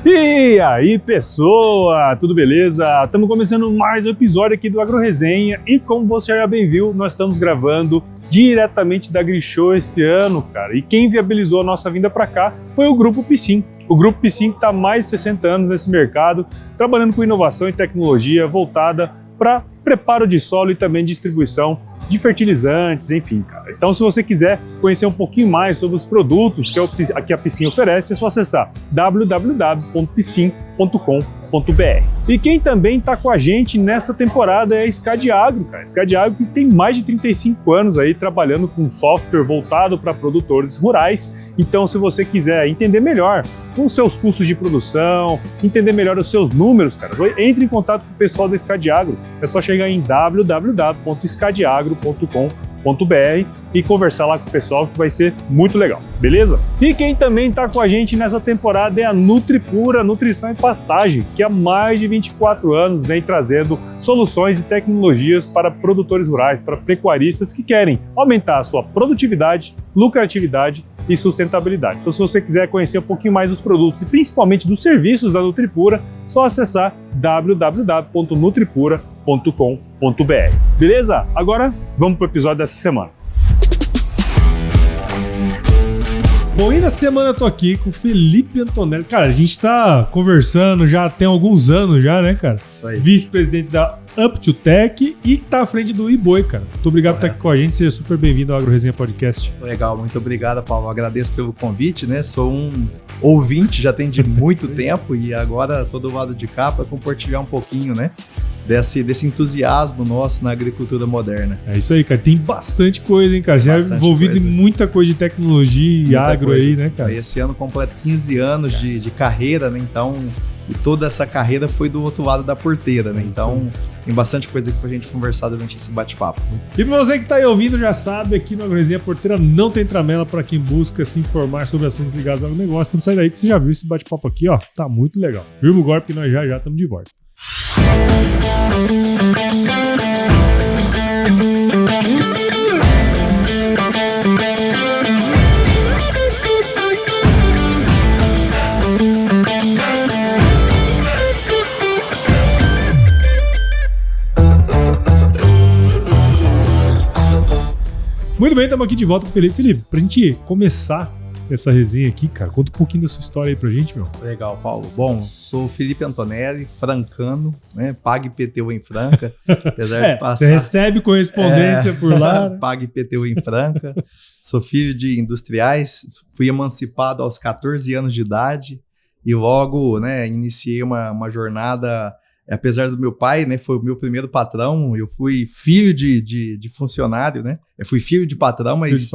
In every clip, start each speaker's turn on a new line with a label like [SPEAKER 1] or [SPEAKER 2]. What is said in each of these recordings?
[SPEAKER 1] E aí, pessoa, tudo beleza? Estamos começando mais um episódio aqui do AgroResenha e como você já bem viu, nós estamos gravando diretamente da AgriShow esse ano, cara. E quem viabilizou a nossa vinda para cá foi o Grupo Piscin. O Grupo Piscin está há mais de 60 anos nesse mercado, trabalhando com inovação e tecnologia voltada para preparo de solo e também distribuição de fertilizantes, enfim, cara. Então, se você quiser conhecer um pouquinho mais sobre os produtos que a Piscin oferece, é só acessar www.piscin.com.br. E quem também está com a gente nessa temporada é a SCAD Agro, cara. A SCAD Agro que tem mais de 35 anos aí trabalhando com software voltado para produtores rurais. Então, se você quiser entender melhor os seus custos de produção, entender melhor os seus números, cara, entre em contato com o pessoal da SCAD Agro. É só chegar em www.scadagro.com.br e conversar lá com o pessoal, que vai ser muito legal, beleza? E quem também está com a gente nessa temporada é a NutriPura, Nutrição e Pastagem, que há mais de 24 anos vem trazendo soluções e tecnologias para produtores rurais, para pecuaristas que querem aumentar a sua produtividade, lucratividade e sustentabilidade. Então, se você quiser conhecer um pouquinho mais dos produtos e principalmente dos serviços da NutriPura, só acessar www.nutripura.com.br. Beleza? Agora vamos para o episódio dessa semana. Bom, e na semana eu tô aqui com o Felipe Antonelli. Cara, a gente tá conversando já tem alguns anos já, né, cara?
[SPEAKER 2] Isso aí.
[SPEAKER 1] Vice-presidente da Up2Tech e tá à frente do eBoi, cara. Muito obrigado por estar aqui com a gente. Seja super bem-vindo ao AgroResenha Podcast.
[SPEAKER 2] Legal, muito obrigado, Paulo. Agradeço pelo convite, né? Sou um ouvinte, já tem de muito tempo e agora tô do lado de cá para compartilhar um pouquinho, né? Desse entusiasmo nosso na agricultura moderna.
[SPEAKER 1] É isso aí, cara. Tem bastante coisa, hein, cara? Já é envolvido em muita coisa de tecnologia e agro aí, né, cara?
[SPEAKER 2] Esse ano completo 15 anos de carreira, né? Então, e toda essa carreira foi do outro lado da porteira, né? Então, tem bastante coisa aqui pra gente conversar durante esse bate-papo.
[SPEAKER 1] E pra você que tá aí ouvindo, já sabe, aqui no AgroResenha Porteira não tem tramela para quem busca se informar sobre assuntos ligados ao negócio. Então sai daí que você já viu esse bate-papo aqui, ó. Tá muito legal. Firma o golpe que nós já estamos de volta. Muito bem, estamos aqui de volta com o Felipe. Felipe, pra gente começar essa resenha aqui, cara, conta um pouquinho da sua história aí pra gente, meu.
[SPEAKER 2] Legal, Paulo. Bom, sou o Felipe Antonelli, francano, né? Pague IPTU em Franca. Apesar de passar...
[SPEAKER 1] Você recebe correspondência por lá. Né?
[SPEAKER 2] Pague IPTU em Franca. Sou filho de industriais, fui emancipado aos 14 anos de idade e logo, né, iniciei uma jornada... Apesar do meu pai, né, foi o meu primeiro patrão, eu fui filho de funcionário, né? Eu fui filho de patrão, mas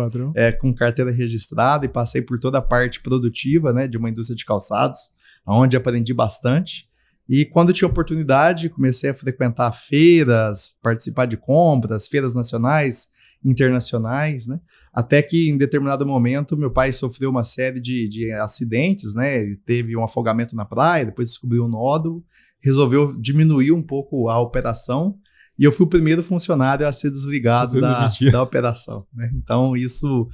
[SPEAKER 2] com carteira registrada e passei por toda a parte produtiva, né, de uma indústria de calçados, onde aprendi bastante. E quando tinha oportunidade, comecei a frequentar feiras, participar de compras, feiras nacionais, internacionais, né? Até que em determinado momento meu pai sofreu uma série de acidentes, né? Ele teve um afogamento na praia, depois descobriu um nódulo, resolveu diminuir um pouco a operação e eu fui o primeiro funcionário a ser desligado da operação, né? Então isso,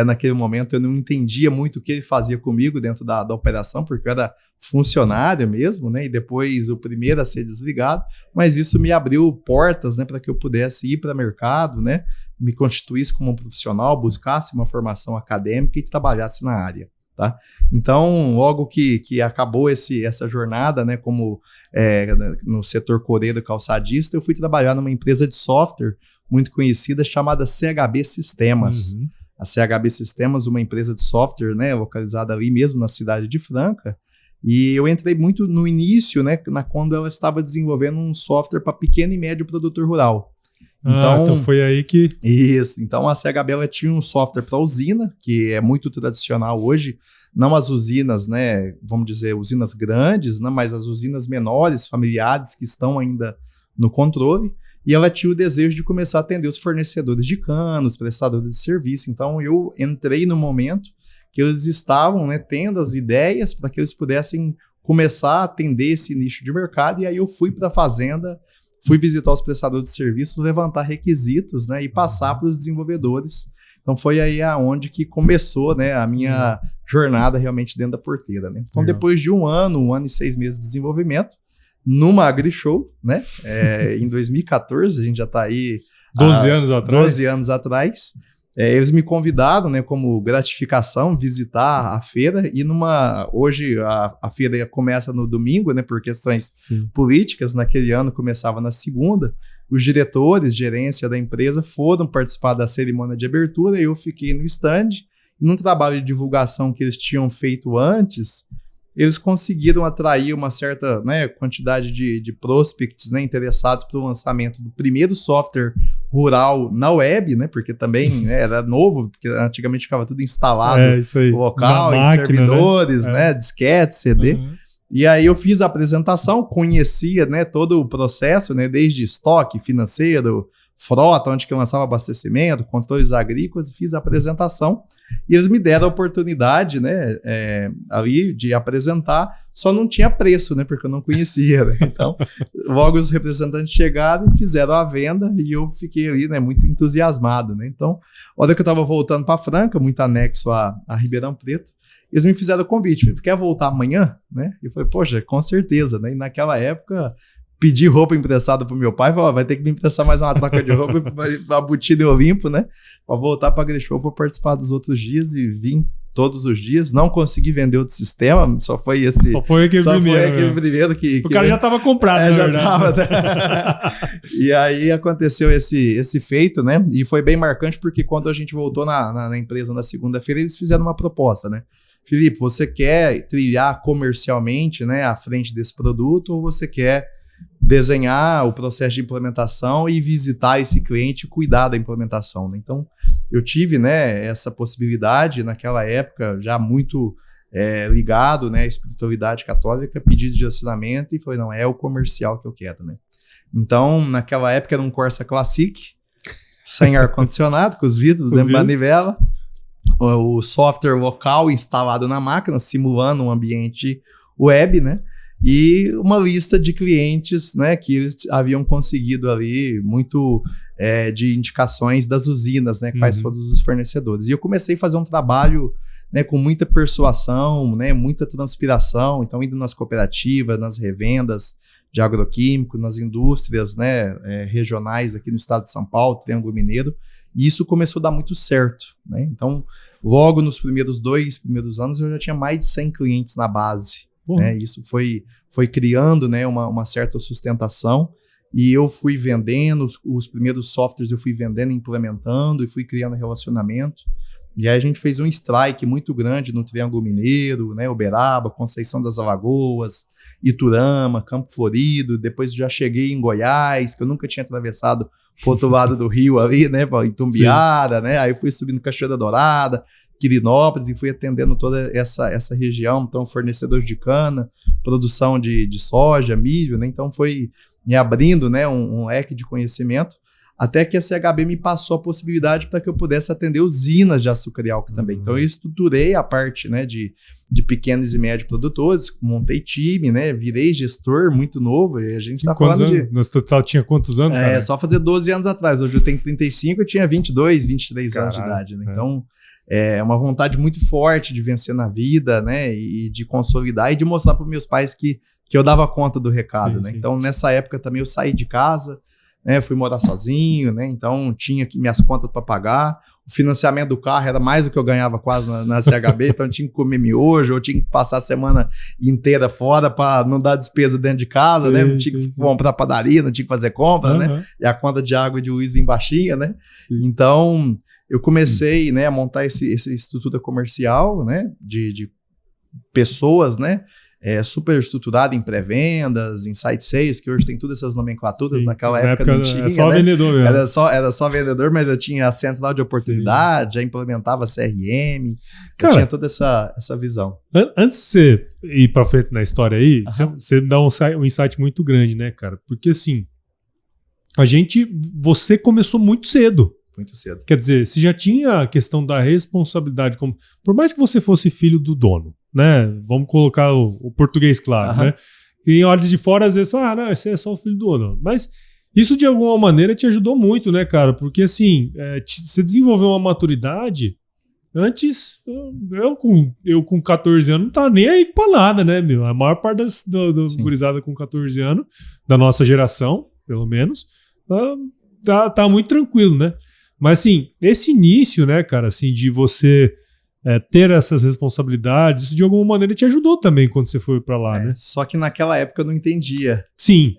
[SPEAKER 2] naquele momento eu não entendia muito o que ele fazia comigo dentro da operação, porque eu era funcionário mesmo, né? E depois o primeiro a ser desligado, mas isso me abriu portas, né, para que eu pudesse ir para o mercado, né? Me constituísse como um profissional, buscasse uma formação acadêmica e trabalhasse na área. Tá? Então, logo que acabou essa jornada, né, como no setor coreiro calçadista, eu fui trabalhar numa empresa de software muito conhecida chamada CHB Sistemas. Uhum. A CHB Sistemas, uma empresa de software, né, localizada ali mesmo na cidade de Franca, e eu entrei muito no início, né, quando ela estava desenvolvendo um software para pequeno e médio produtor rural.
[SPEAKER 1] Então foi aí que...
[SPEAKER 2] Isso, então a CHB ela tinha um software para usina, que é muito tradicional hoje, não as usinas, né, vamos dizer, usinas grandes, né, mas as usinas menores, familiares, que estão ainda no controle, e ela tinha o desejo de começar a atender os fornecedores de canos, prestadores de serviço. Então eu entrei no momento que eles estavam, né, tendo as ideias para que eles pudessem começar a atender esse nicho de mercado, e aí eu fui para a fazenda, fui visitar os prestadores de serviços, levantar requisitos, né, e passar para os desenvolvedores. Então foi aí aonde que começou, né, a minha jornada realmente dentro da porteira, né? Então depois de um ano e 6 meses de desenvolvimento, numa AgriShow, né, em 2014, a gente já está aí
[SPEAKER 1] 12 anos atrás.
[SPEAKER 2] 12 anos atrás. Eles me convidaram, né, como gratificação, visitar a feira e hoje a feira começa no domingo, né, por questões políticas, naquele ano começava na segunda. Os diretores, gerência da empresa foram participar da cerimônia de abertura e eu fiquei no stand. Num trabalho de divulgação que eles tinham feito antes, eles conseguiram atrair uma certa, né, quantidade de prospects, né, interessados para o lançamento do primeiro software rural na web, né, porque também era novo, porque antigamente ficava tudo instalado local, em servidores, né, disquete, CD. E aí eu fiz a apresentação, conhecia, né, todo o processo, né, desde estoque financeiro, frota, onde que eu lançava abastecimento, controles agrícolas, fiz a apresentação e eles me deram a oportunidade, né, ali de apresentar, só não tinha preço, né, porque eu não conhecia, né? Então, logo os representantes chegaram e fizeram a venda e eu fiquei ali, né, muito entusiasmado, né? Então, a hora que eu estava voltando para Franca, muito anexo a Ribeirão Preto, eles me fizeram o convite, quer voltar amanhã, né? E eu falei, poxa, com certeza, né? E naquela época, pedi roupa emprestada pro meu pai, falei, vai ter que me emprestar mais uma troca de roupa, a botina eu limpo, né? Pra voltar pra AgriShow pra participar dos outros dias e vim todos os dias. Não consegui vender outro sistema, só foi aquele primeiro que...
[SPEAKER 1] O cara já tava comprado,
[SPEAKER 2] já tava, né? E aí aconteceu esse feito, né? E foi bem marcante porque quando a gente voltou na empresa na segunda-feira, eles fizeram uma proposta, né? Felipe, você quer trilhar comercialmente, né, à frente desse produto ou você quer desenhar o processo de implementação e visitar esse cliente e cuidar da implementação, né? Então, eu tive, né, essa possibilidade naquela época, já muito ligado, né, à espiritualidade católica, pedi direcionamento e falei, não, é o comercial que eu quero, né? Então, naquela época era um Corsa Classic, sem ar-condicionado, com os vidros dentro da manivela, o software local instalado na máquina, simulando um ambiente web, né? E uma lista de clientes, né, que eles haviam conseguido ali muito de indicações das usinas, né, quais foram os fornecedores. E eu comecei a fazer um trabalho, né, com muita persuasão, né, muita transpiração, então indo nas cooperativas, nas revendas de agroquímico, nas indústrias, né, regionais aqui no estado de São Paulo, Triângulo Mineiro, e isso começou a dar muito certo, né? Então, logo nos primeiros anos, eu já tinha mais de 100 clientes na base. Né? Isso foi criando, né, uma certa sustentação e eu fui vendendo, os primeiros softwares eu fui vendendo, implementando e fui criando relacionamento. E aí a gente fez um strike muito grande no Triângulo Mineiro, né, Uberaba, Conceição das Alagoas, Iturama, Campo Florido, depois já cheguei em Goiás, que eu nunca tinha atravessado pro outro lado do rio ali, né, em Tumbiara, né, aí fui subindo Cachoeira Dourada, Quirinópolis e fui atendendo toda essa região, então fornecedores de cana, produção de soja, milho, né, então foi me abrindo, né, um leque de conhecimento, até que a CHB me passou a possibilidade para que eu pudesse atender usinas de açúcar e álcool também. Então eu estruturei a parte, né, de pequenos e médios produtores, montei time, né, virei gestor muito novo, e a gente está falando
[SPEAKER 1] anos? Nós tinha quantos anos?
[SPEAKER 2] Cara? Só fazer 12 anos atrás, hoje eu tenho 35, eu tinha 22, 23 anos de idade, né? Então é uma vontade muito forte de vencer na vida, né, e de consolidar e de mostrar para meus pais que eu dava conta do recado, né? Sim. Então nessa época também eu saí de casa, né, fui morar sozinho, né, então tinha aqui minhas contas para pagar, o financiamento do carro era mais do que eu ganhava quase na CHB, então eu tinha que comer miojo, eu tinha que passar a semana inteira fora para não dar despesa dentro de casa, sim, né, não tinha que comprar padaria, não tinha que fazer compra, né, e a conta de água e de luz vinha baixinha, né, então eu comecei, né, a montar essa estrutura comercial, né, de pessoas, né, super estruturado em pré-vendas, em site sales, que hoje tem todas essas nomenclaturas. Sim, naquela época não tinha. Era
[SPEAKER 1] só, né, vendedor mesmo.
[SPEAKER 2] Era só vendedor, mas eu tinha a central de oportunidade, já implementava CRM, eu tinha toda essa visão.
[SPEAKER 1] Antes de você ir pra frente na história aí, você dá um insight muito grande, né, cara? Porque assim, você começou muito cedo.
[SPEAKER 2] Muito cedo.
[SPEAKER 1] Quer dizer, você já tinha a questão da responsabilidade, por mais que você fosse filho do dono, né? Vamos colocar o português claro, né? E em olhos de fora, às vezes, não, esse é só o filho do dono. Mas Isso de alguma maneira te ajudou muito, né, cara? Porque assim, você desenvolveu uma maturidade. Antes, eu com 14 anos não tava nem aí pra nada, né, meu? A maior parte do gurizada com 14 anos, da nossa geração, pelo menos, tá muito tranquilo, né? Mas assim, esse início, né, cara, assim, de você ter essas responsabilidades, isso de alguma maneira te ajudou também quando você foi pra lá, né?
[SPEAKER 2] Só que naquela época eu não entendia.
[SPEAKER 1] Sim.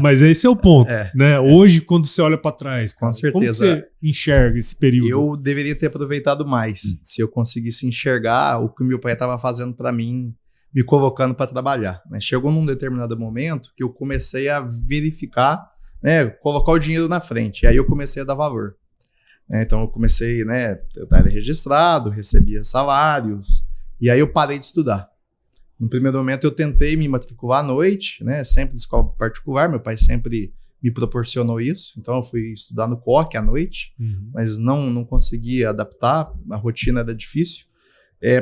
[SPEAKER 1] Mas esse é o ponto, né? Hoje, quando você olha pra trás, cara,
[SPEAKER 2] com certeza,
[SPEAKER 1] como que você enxerga esse período?
[SPEAKER 2] Eu deveria ter aproveitado mais se eu conseguisse enxergar o que o meu pai estava fazendo para mim, me colocando para trabalhar, né? Chegou num determinado momento que eu comecei a verificar, né, colocar o dinheiro na frente, e aí eu comecei a dar valor. Então eu comecei, né, eu estava registrado, recebia salários, e aí eu parei de estudar. No primeiro momento eu tentei me matricular à noite, né, sempre em escola particular, meu pai sempre me proporcionou isso, então eu fui estudar no COC à noite, mas não consegui adaptar, a rotina era difícil,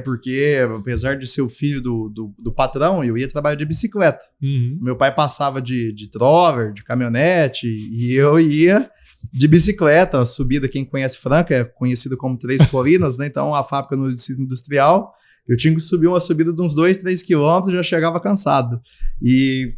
[SPEAKER 2] porque apesar de ser o filho do patrão, eu ia trabalhar de bicicleta. Meu pai passava de trover, de caminhonete, e eu ia de bicicleta, a subida, quem conhece Franca, é conhecida como Três Colinas, né? Então a fábrica no distrito industrial, eu tinha que subir uma subida de uns 2-3 quilômetros, já chegava cansado. E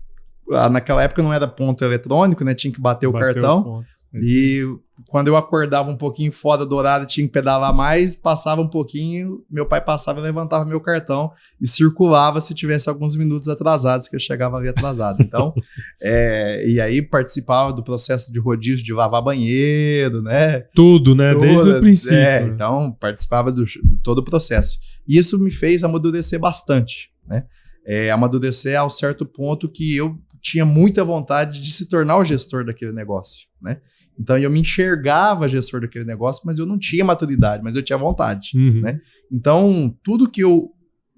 [SPEAKER 2] naquela época não era ponto eletrônico, né? Tinha que bater o cartão. E quando eu acordava um pouquinho fora do horário, tinha que pedalar mais, passava um pouquinho, meu pai passava e levantava meu cartão e circulava se tivesse alguns minutos atrasados, que eu chegava ali atrasado. Então, e aí participava do processo de rodízio de lavar banheiro, né?
[SPEAKER 1] Tudo, né? Desde o princípio.
[SPEAKER 2] Então, participava de todo o processo. E isso me fez amadurecer bastante, né? Amadurecer ao certo ponto que eu tinha muita vontade de se tornar o gestor daquele negócio, né? Então eu me enxergava gestor daquele negócio, mas eu não tinha maturidade, mas eu tinha vontade, né? Então tudo que eu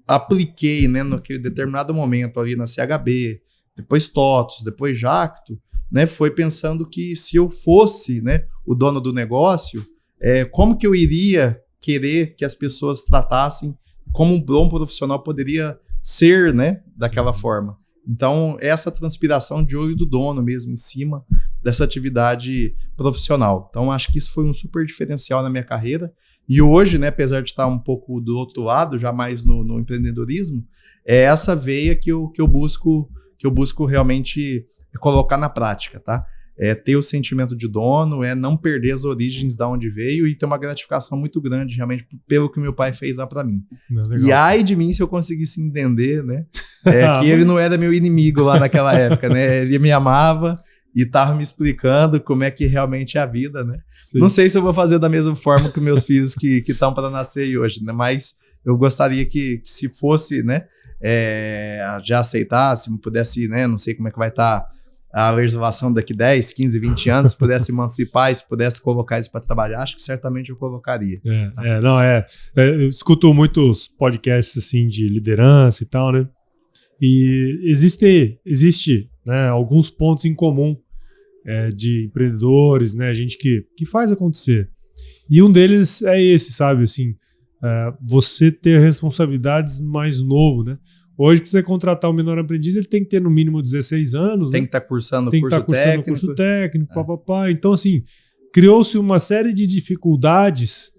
[SPEAKER 2] apliquei, né, naquele determinado momento ali na CHB, depois TOTUS, depois Jacto, né, foi pensando que se eu fosse, né, o dono do negócio, como que eu iria querer que as pessoas tratassem, como um bom profissional poderia ser, né, daquela forma. Então, essa transpiração de olho do dono mesmo em cima dessa atividade profissional. Então, acho que isso foi um super diferencial na minha carreira. E hoje, né, apesar de estar um pouco do outro lado, já mais no empreendedorismo, é essa veia que eu busco realmente colocar na prática, tá? Ter o sentimento de dono, não perder as origens de onde veio e ter uma gratificação muito grande realmente pelo que meu pai fez lá para mim. E ai de mim se eu conseguisse entender, né, que ele não era meu inimigo lá naquela época, né? Ele me amava e estava me explicando como é que realmente é a vida, né? Sim. Não sei se eu vou fazer da mesma forma que meus filhos que estão para nascer aí hoje, né? Mas eu gostaria que se fosse, né, já aceitasse, pudesse, né, não sei como é que vai estar a legislação daqui 10, 15, 20 anos, se pudesse emancipar, se pudesse colocar isso para trabalhar, acho que certamente eu colocaria.
[SPEAKER 1] Eu escuto muitos podcasts assim de liderança e tal, né? E existe, né, alguns pontos em comum de empreendedores, né, gente que faz acontecer. E um deles é esse, sabe, assim, você ter responsabilidades mais novo, né? Hoje, para você contratar um menor aprendiz, ele tem que ter no mínimo 16 anos.
[SPEAKER 2] Tem que estar cursando
[SPEAKER 1] curso técnico, papapá. Então, assim, criou-se uma série de dificuldades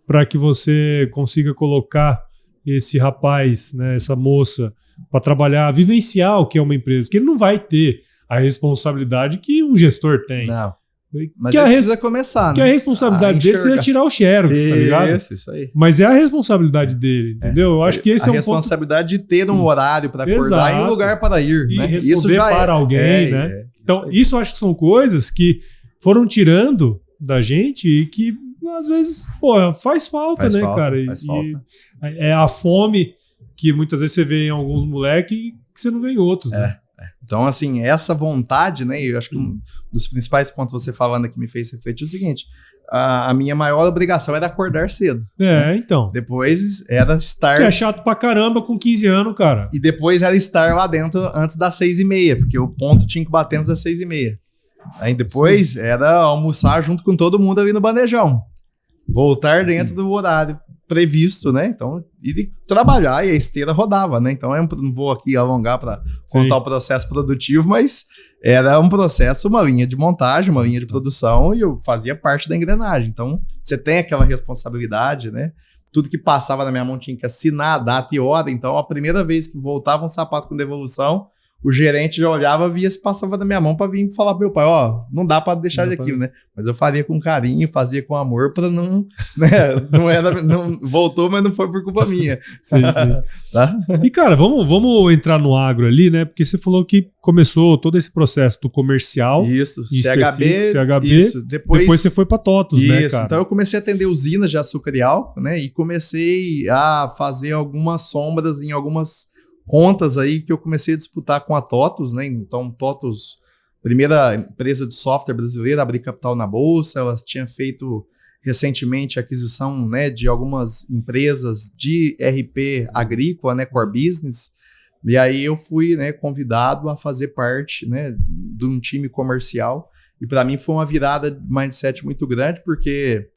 [SPEAKER 1] para que você consiga colocar esse rapaz, né, essa moça, para trabalhar, vivenciar o que é uma empresa. Que ele não vai ter a responsabilidade que um gestor tem.
[SPEAKER 2] Não. Mas ele precisa começar, né?
[SPEAKER 1] Que a responsabilidade dele seja tirar o xerox, tá ligado?
[SPEAKER 2] Isso aí.
[SPEAKER 1] Mas é a responsabilidade dele, entendeu? Eu acho que esse é um ponto...
[SPEAKER 2] A responsabilidade de ter um horário para acordar e um lugar para ir,
[SPEAKER 1] e
[SPEAKER 2] né?
[SPEAKER 1] responder isso já para alguém, né? Então, isso eu acho que são coisas que foram tirando da gente e que, às vezes, faz falta, né, cara?
[SPEAKER 2] Faz falta.
[SPEAKER 1] É a fome que muitas vezes você vê em alguns moleques que você não vê em outros, né?
[SPEAKER 2] Então, assim, essa vontade, né? Eu acho que um dos principais pontos você falando que me fez refletir é o seguinte: a minha maior obrigação era acordar cedo. Né?
[SPEAKER 1] Então.
[SPEAKER 2] Depois era estar.
[SPEAKER 1] Que é chato pra caramba com 15 anos, cara.
[SPEAKER 2] E depois era estar lá dentro antes das 6h30, porque o ponto tinha que bater antes das 6h30. Aí depois era almoçar junto com todo mundo ali no bandejão. Voltar dentro do horário previsto, né? Então, ir trabalhar e a esteira rodava, né? Então, eu não vou aqui alongar para contar o processo produtivo, mas era um processo, uma linha de montagem, uma linha de produção, e eu fazia parte da engrenagem. Então, você tem aquela responsabilidade, né? Tudo que passava na minha mão tinha que assinar a data e hora. Então, a primeira vez que voltava um sapato com devolução, o gerente já olhava, via se passava na minha mão para vir falar pro meu pai, ó, não dá para deixar de aquilo, né? Mas eu faria com carinho, fazia com amor para não, né? Não voltou, mas não foi por culpa minha.
[SPEAKER 1] Sim. Tá? E cara, vamos entrar no agro ali, né? Porque você falou que começou todo esse processo do comercial.
[SPEAKER 2] Isso, CHB.
[SPEAKER 1] Isso. Depois você foi para TOTVS, né, cara?
[SPEAKER 2] Então eu comecei a atender usinas de açúcar e álcool, né? E comecei a fazer algumas sombras em algumas contas aí que eu comecei a disputar com a TOTVS, né? Então, TOTVS, primeira empresa de software brasileira a abrir capital na bolsa, ela tinha feito recentemente a aquisição, né, de algumas empresas de RP agrícola, né, core business, e aí eu fui, né, convidado a fazer parte, né, de um time comercial, e para mim foi uma virada de mindset muito grande, porque,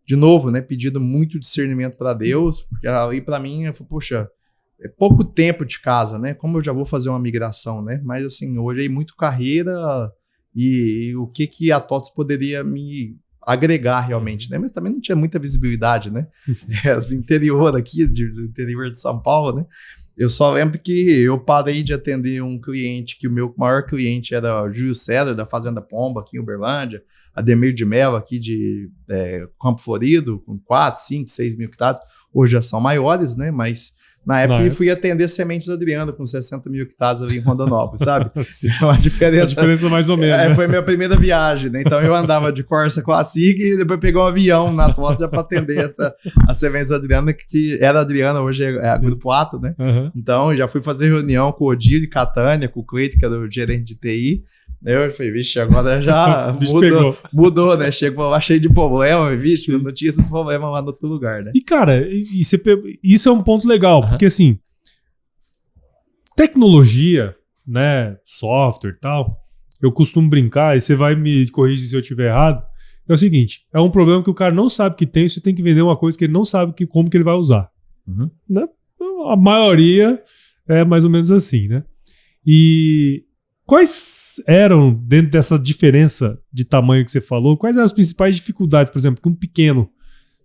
[SPEAKER 2] de novo, né, pedindo muito discernimento para Deus, porque aí para mim, eu falei, poxa, é pouco tempo de casa, né? Como eu já vou fazer uma migração, né? Mas assim, eu olhei muito carreira e o que a TOTVS poderia me agregar realmente, né? Mas também não tinha muita visibilidade, né? Do interior aqui, do interior de São Paulo, né? Eu só lembro que eu parei de atender um cliente, que o meu maior cliente era o Júlio César, da Fazenda Pomba, aqui em Uberlândia, Ademir de Mello, aqui de Campo Florido, com 4, 5, 6 mil hectares. Hoje já são maiores, né? Mas na época eu fui atender Sementes Adriano com 60 mil hectares ali em Rondonópolis, sabe?
[SPEAKER 1] A diferença mais ou menos. Né?
[SPEAKER 2] Foi minha primeira viagem, né? Então eu andava de Corsa Classic e depois peguei um avião na TOTVS já para atender a Sementes Adriano, que era Adriana, hoje é a Grupo Ato, né? Uhum. Então já fui fazer reunião com o Odílio de Catânia, com o Cleiton, que era o gerente de TI. Eu falei, vixe, agora já mudou, né? Chegou lá cheio de problema, vixe, não tinha esses problemas lá no outro lugar, né?
[SPEAKER 1] E, cara, isso é um ponto legal, porque assim, tecnologia, né, software e tal, eu costumo brincar, e você vai me corrigir se eu estiver errado, é o seguinte, é um problema que o cara não sabe que tem, você tem que vender uma coisa que ele não sabe como que ele vai usar. Uhum. Né? A maioria é mais ou menos assim, né? E quais eram, dentro dessa diferença de tamanho que você falou, quais eram as principais dificuldades, por exemplo, que um pequeno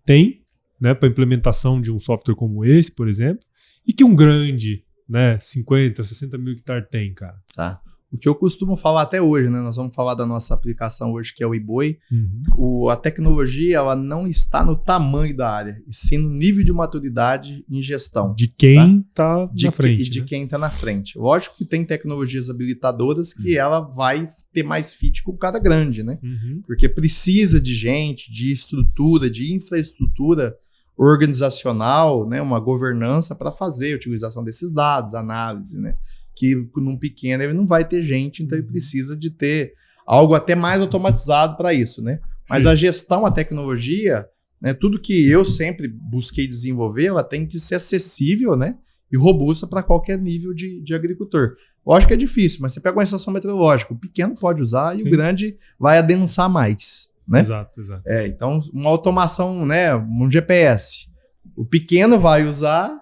[SPEAKER 1] tem, né, para a implementação de um software como esse, por exemplo, e que um grande, né, 50, 60 mil hectares tem, cara?
[SPEAKER 2] Tá. O que eu costumo falar até hoje, né? Nós vamos falar da nossa aplicação hoje, que é o eBoi. Uhum. A tecnologia, ela não está no tamanho da área, e sim no nível de maturidade em gestão.
[SPEAKER 1] De quem tá na frente.
[SPEAKER 2] E de quem está na frente. Lógico que tem tecnologias habilitadoras que ela vai ter mais fit com o cara grande, né? Uhum. Porque precisa de gente, de estrutura, de infraestrutura organizacional, né? Uma governança para fazer a utilização desses dados, análise, né? Que num pequeno ele não vai ter gente, então ele precisa de ter algo até mais automatizado para isso, né? Mas a gestão, a tecnologia, né, tudo que eu sempre busquei desenvolver, ela tem que ser acessível, né, e robusta para qualquer nível de agricultor. Lógico que é difícil, mas você pega uma estação meteorológica, o pequeno pode usar e o grande vai adensar mais, né?
[SPEAKER 1] Exato.
[SPEAKER 2] Então, uma automação, né, um GPS, o pequeno vai usar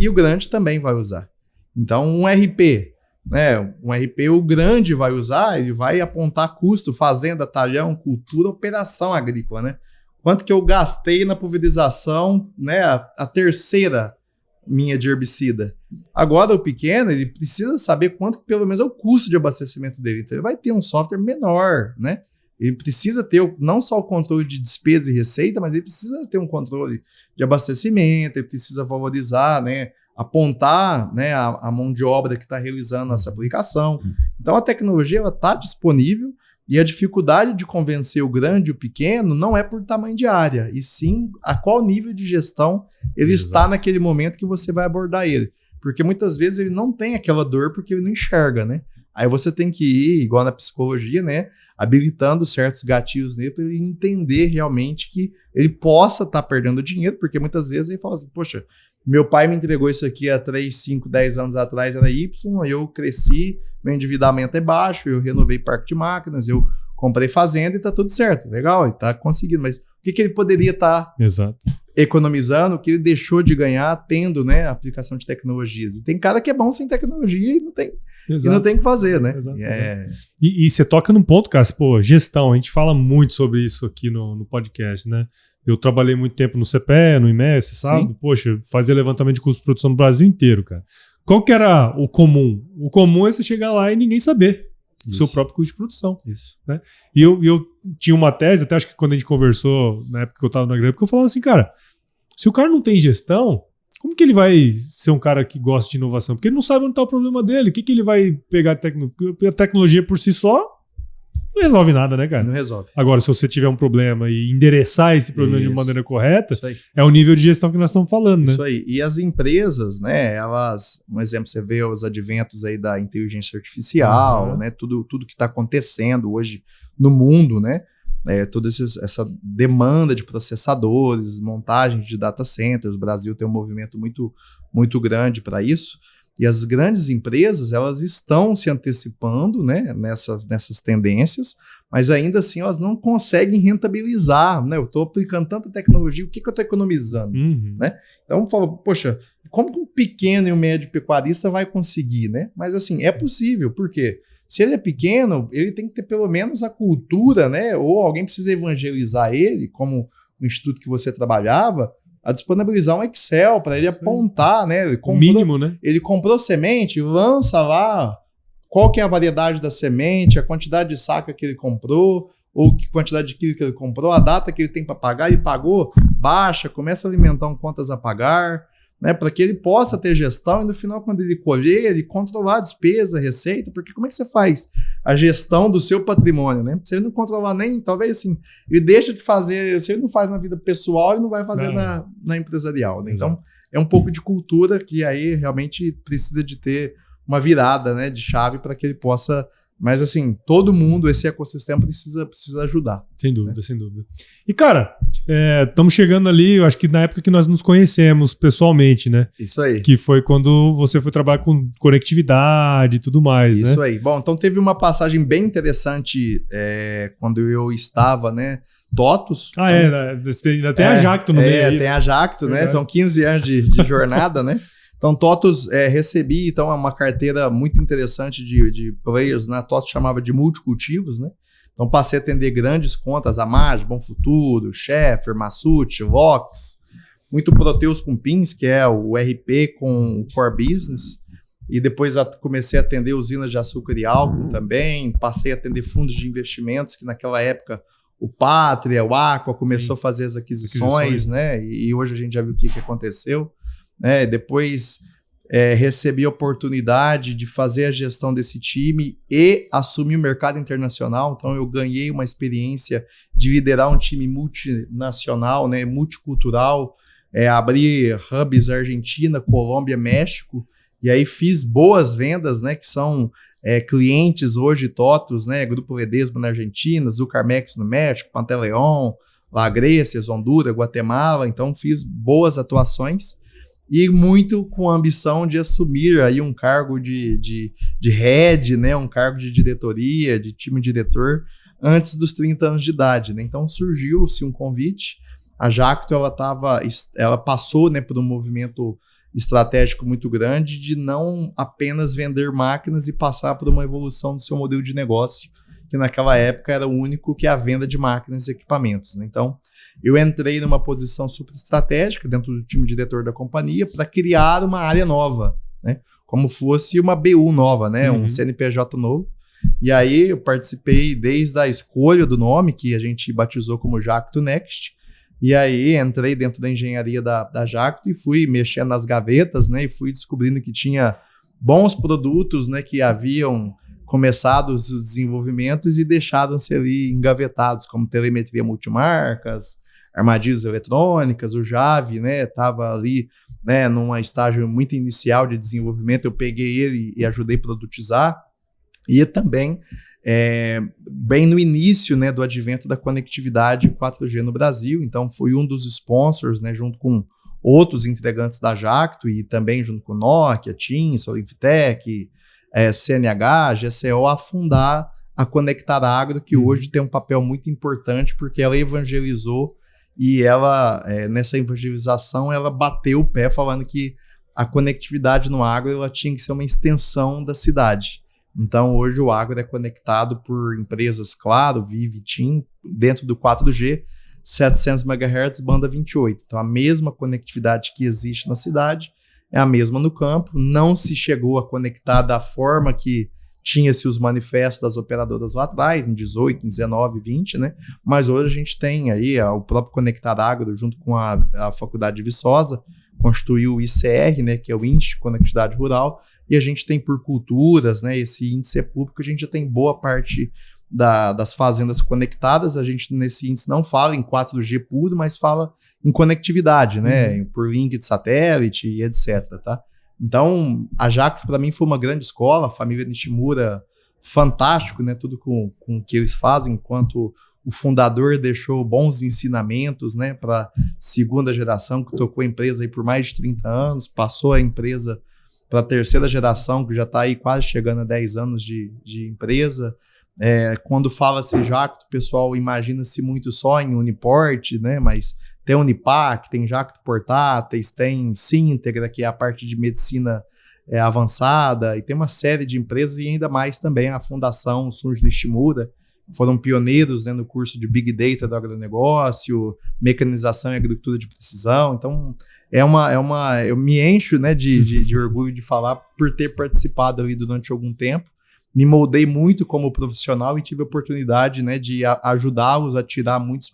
[SPEAKER 2] e o grande também vai usar. Então, um RP, né? Um RP o grande vai usar, ele vai apontar custo, fazenda, talhão, cultura, operação agrícola, né? Quanto que eu gastei na pulverização, né? A terceira minha de herbicida. Agora, o pequeno, ele precisa saber quanto que pelo menos é o custo de abastecimento dele. Então, ele vai ter um software menor, né? Ele precisa ter não só o controle de despesa e receita, mas ele precisa ter um controle de abastecimento, ele precisa valorizar, né, apontar, né, a mão de obra que está realizando essa aplicação. Então, a tecnologia está disponível e a dificuldade de convencer o grande e o pequeno não é por tamanho de área, e sim a qual nível de gestão ele está naquele momento que você vai abordar ele. Porque muitas vezes ele não tem aquela dor porque ele não enxerga, né? Aí você tem que ir, igual na psicologia, né? Habilitando certos gatilhos nele para ele entender realmente que ele possa estar perdendo dinheiro, porque muitas vezes ele fala assim, poxa, meu pai me entregou isso aqui há 3, 5, 10 anos atrás, era Y, eu cresci, meu endividamento é baixo, eu renovei parque de máquinas, eu comprei fazenda e tá tudo certo, legal, e tá conseguindo, mas o que ele poderia estar economizando, o que ele deixou de ganhar tendo, né, a aplicação de tecnologias. E tem cara que é bom sem tecnologia e não tem o que fazer, né?
[SPEAKER 1] Exato. E você toca num ponto, cara, pô, gestão, a gente fala muito sobre isso aqui no podcast, né? Eu trabalhei muito tempo no CPE, no IME, você sabe? Sim. Poxa, fazia levantamento de custo de produção no Brasil inteiro, cara. Qual que era o comum? O comum é você chegar lá e ninguém saber o seu próprio custo de produção.
[SPEAKER 2] Isso.
[SPEAKER 1] Né? E eu tinha uma tese, até acho que quando a gente conversou, na época que eu estava na Grêmio, eu falava assim, cara, se o cara não tem gestão, como que ele vai ser um cara que gosta de inovação? Porque ele não sabe onde está o problema dele. O que ele vai pegar a tecnologia por si só? Não resolve nada, né, cara?
[SPEAKER 2] Não resolve.
[SPEAKER 1] Agora, se você tiver um problema e endereçar esse problema de maneira correta, é o nível de gestão que nós estamos falando, né?
[SPEAKER 2] Isso aí. E as empresas, né, elas, um exemplo, você vê os adventos aí da inteligência artificial, né, tudo que está acontecendo hoje no mundo, né, toda essa demanda de processadores, montagem de data centers. O Brasil tem um movimento muito, muito grande para isso. E as grandes empresas, elas estão se antecipando, né, nessas tendências, mas ainda assim elas não conseguem rentabilizar, né? Eu estou aplicando tanta tecnologia, o que eu estou economizando? Né? Então, poxa, como que um pequeno e um médio pecuarista vai conseguir, né? Mas assim, é possível, por quê? Se ele é pequeno, ele tem que ter pelo menos a cultura, né? Ou alguém precisa evangelizar ele, como o instituto que você trabalhava, a disponibilizar um Excel para ele apontar, né?
[SPEAKER 1] Mínimo, né?
[SPEAKER 2] Ele comprou semente, lança lá qual que é a variedade da semente, a quantidade de saca que ele comprou, ou que quantidade de quilo que ele comprou, a data que ele tem para pagar, ele pagou, baixa, começa a alimentar um contas a pagar, né? Para que ele possa ter gestão e no final, quando ele colher, ele controlar a despesa, a receita, porque como é que você faz a gestão do seu patrimônio, né? Se ele não controlar nem, talvez assim, ele deixa de fazer, se ele não faz na vida pessoal, ele não vai fazer na empresarial, né? Então, é um pouco de cultura que aí realmente precisa de ter uma virada, né, de chave para que ele possa. Mas assim, todo mundo, esse ecossistema precisa ajudar.
[SPEAKER 1] Sem dúvida, sem dúvida. E cara, estamos chegando ali, eu acho que na época que nós nos conhecemos pessoalmente, né?
[SPEAKER 2] Isso aí.
[SPEAKER 1] Que foi quando você foi trabalhar com conectividade e tudo mais, né?
[SPEAKER 2] Isso aí. Bom, então teve uma passagem bem interessante quando eu estava, né? TOTVS.
[SPEAKER 1] Ainda tem a Jacto no meio aí.
[SPEAKER 2] Tem a Jacto, né? São 15 anos de jornada, né? Então, TOTVS recebi uma carteira muito interessante de players, né? A TOTVS chamava de multicultivos, né? Então, passei a atender grandes contas, Amage, Bom Futuro, Schaeffer, Massucci, Vox, muito Proteus com Pins, que é o RP com o Core Business, e depois comecei a atender usinas de açúcar e álcool também, passei a atender fundos de investimentos, que naquela época o Pátria, o Aqua começou a fazer as aquisições, né? E hoje a gente já viu o que aconteceu. Depois recebi a oportunidade de fazer a gestão desse time e assumir o mercado internacional. Então eu ganhei uma experiência de liderar um time multinacional, né, multicultural, abrir hubs Argentina, Colômbia, México, e aí fiz boas vendas, né, que são clientes hoje TOTVS, né, Grupo Ledesma na Argentina, Zucarmex no México, Pantaleon, La Grecia, Honduras, Guatemala. Então fiz boas atuações e muito com a ambição de assumir aí um cargo de head, né, um cargo de diretoria, de time diretor, antes dos 30 anos de idade, né? Então surgiu-se um convite. A Jacto, ela passou, né, por um movimento estratégico muito grande de não apenas vender máquinas e passar por uma evolução do seu modelo de negócio, que naquela época era o único que é a venda de máquinas e equipamentos, né? Então, eu entrei numa posição super estratégica dentro do time diretor da companhia para criar uma área nova, né? Como fosse uma BU nova, né? Um CNPJ novo. E aí eu participei desde a escolha do nome, que a gente batizou como Jacto Next. E aí entrei dentro da engenharia da Jacto e fui mexendo nas gavetas, né? E fui descobrindo que tinha bons produtos, né, que haviam começado os desenvolvimentos e deixaram-se ali engavetados, como telemetria multimarcas, armadilhas eletrônicas, o Jave, né, estava ali, né, num estágio muito inicial de desenvolvimento. Eu peguei ele e ajudei a produtizar, e também bem no início, né, do advento da conectividade 4G no Brasil. Então fui um dos sponsors, né, junto com outros entregantes da Jacto e também junto com Nokia, TIM, Solinftec, CNH, GCO, a fundar a Conectar Agro, que hoje tem um papel muito importante porque ela evangelizou e ela, nessa evangelização, ela bateu o pé falando que a conectividade no agro ela tinha que ser uma extensão da cidade. Então, hoje o agro é conectado por empresas, claro, Vive, TIM, dentro do 4G, 700 MHz, banda 28. Então, a mesma conectividade que existe na cidade é a mesma no campo. Não se chegou a conectar da forma que tinha-se os manifestos das operadoras lá atrás, em 18, em 19, 20, né? Mas hoje a gente tem aí o próprio Conectar Agro, junto com a Faculdade de Viçosa, constituiu o ICR, né, que é o Índice de Conectividade Rural, e a gente tem por culturas, né, esse índice é público, a gente já tem boa parte das fazendas conectadas, a gente nesse índice não fala em 4G puro, mas fala em conectividade, né, por link de satélite e etc, tá? Então, a Jacto para mim foi uma grande escola, a família Nishimura, fantástico, né, tudo com o que eles fazem, enquanto o fundador deixou bons ensinamentos, né, para a segunda geração, que tocou a empresa aí por mais de 30 anos, passou a empresa para a terceira geração, que já está aí quase chegando a 10 anos de empresa. Quando fala-se Jacto, o pessoal imagina-se muito só em Uniport, né, mas tem Unipac, tem Jacto Portáteis, tem Sintegra, que é a parte de medicina avançada, e tem uma série de empresas, e ainda mais também a Fundação Sunji Nishimura, foram pioneiros, né, no curso de Big Data do agronegócio, mecanização e agricultura de precisão. Então, eu me encho, né, de orgulho de falar por ter participado ali durante algum tempo. Me moldei muito como profissional e tive a oportunidade, né, de ajudá-los a tirar muitos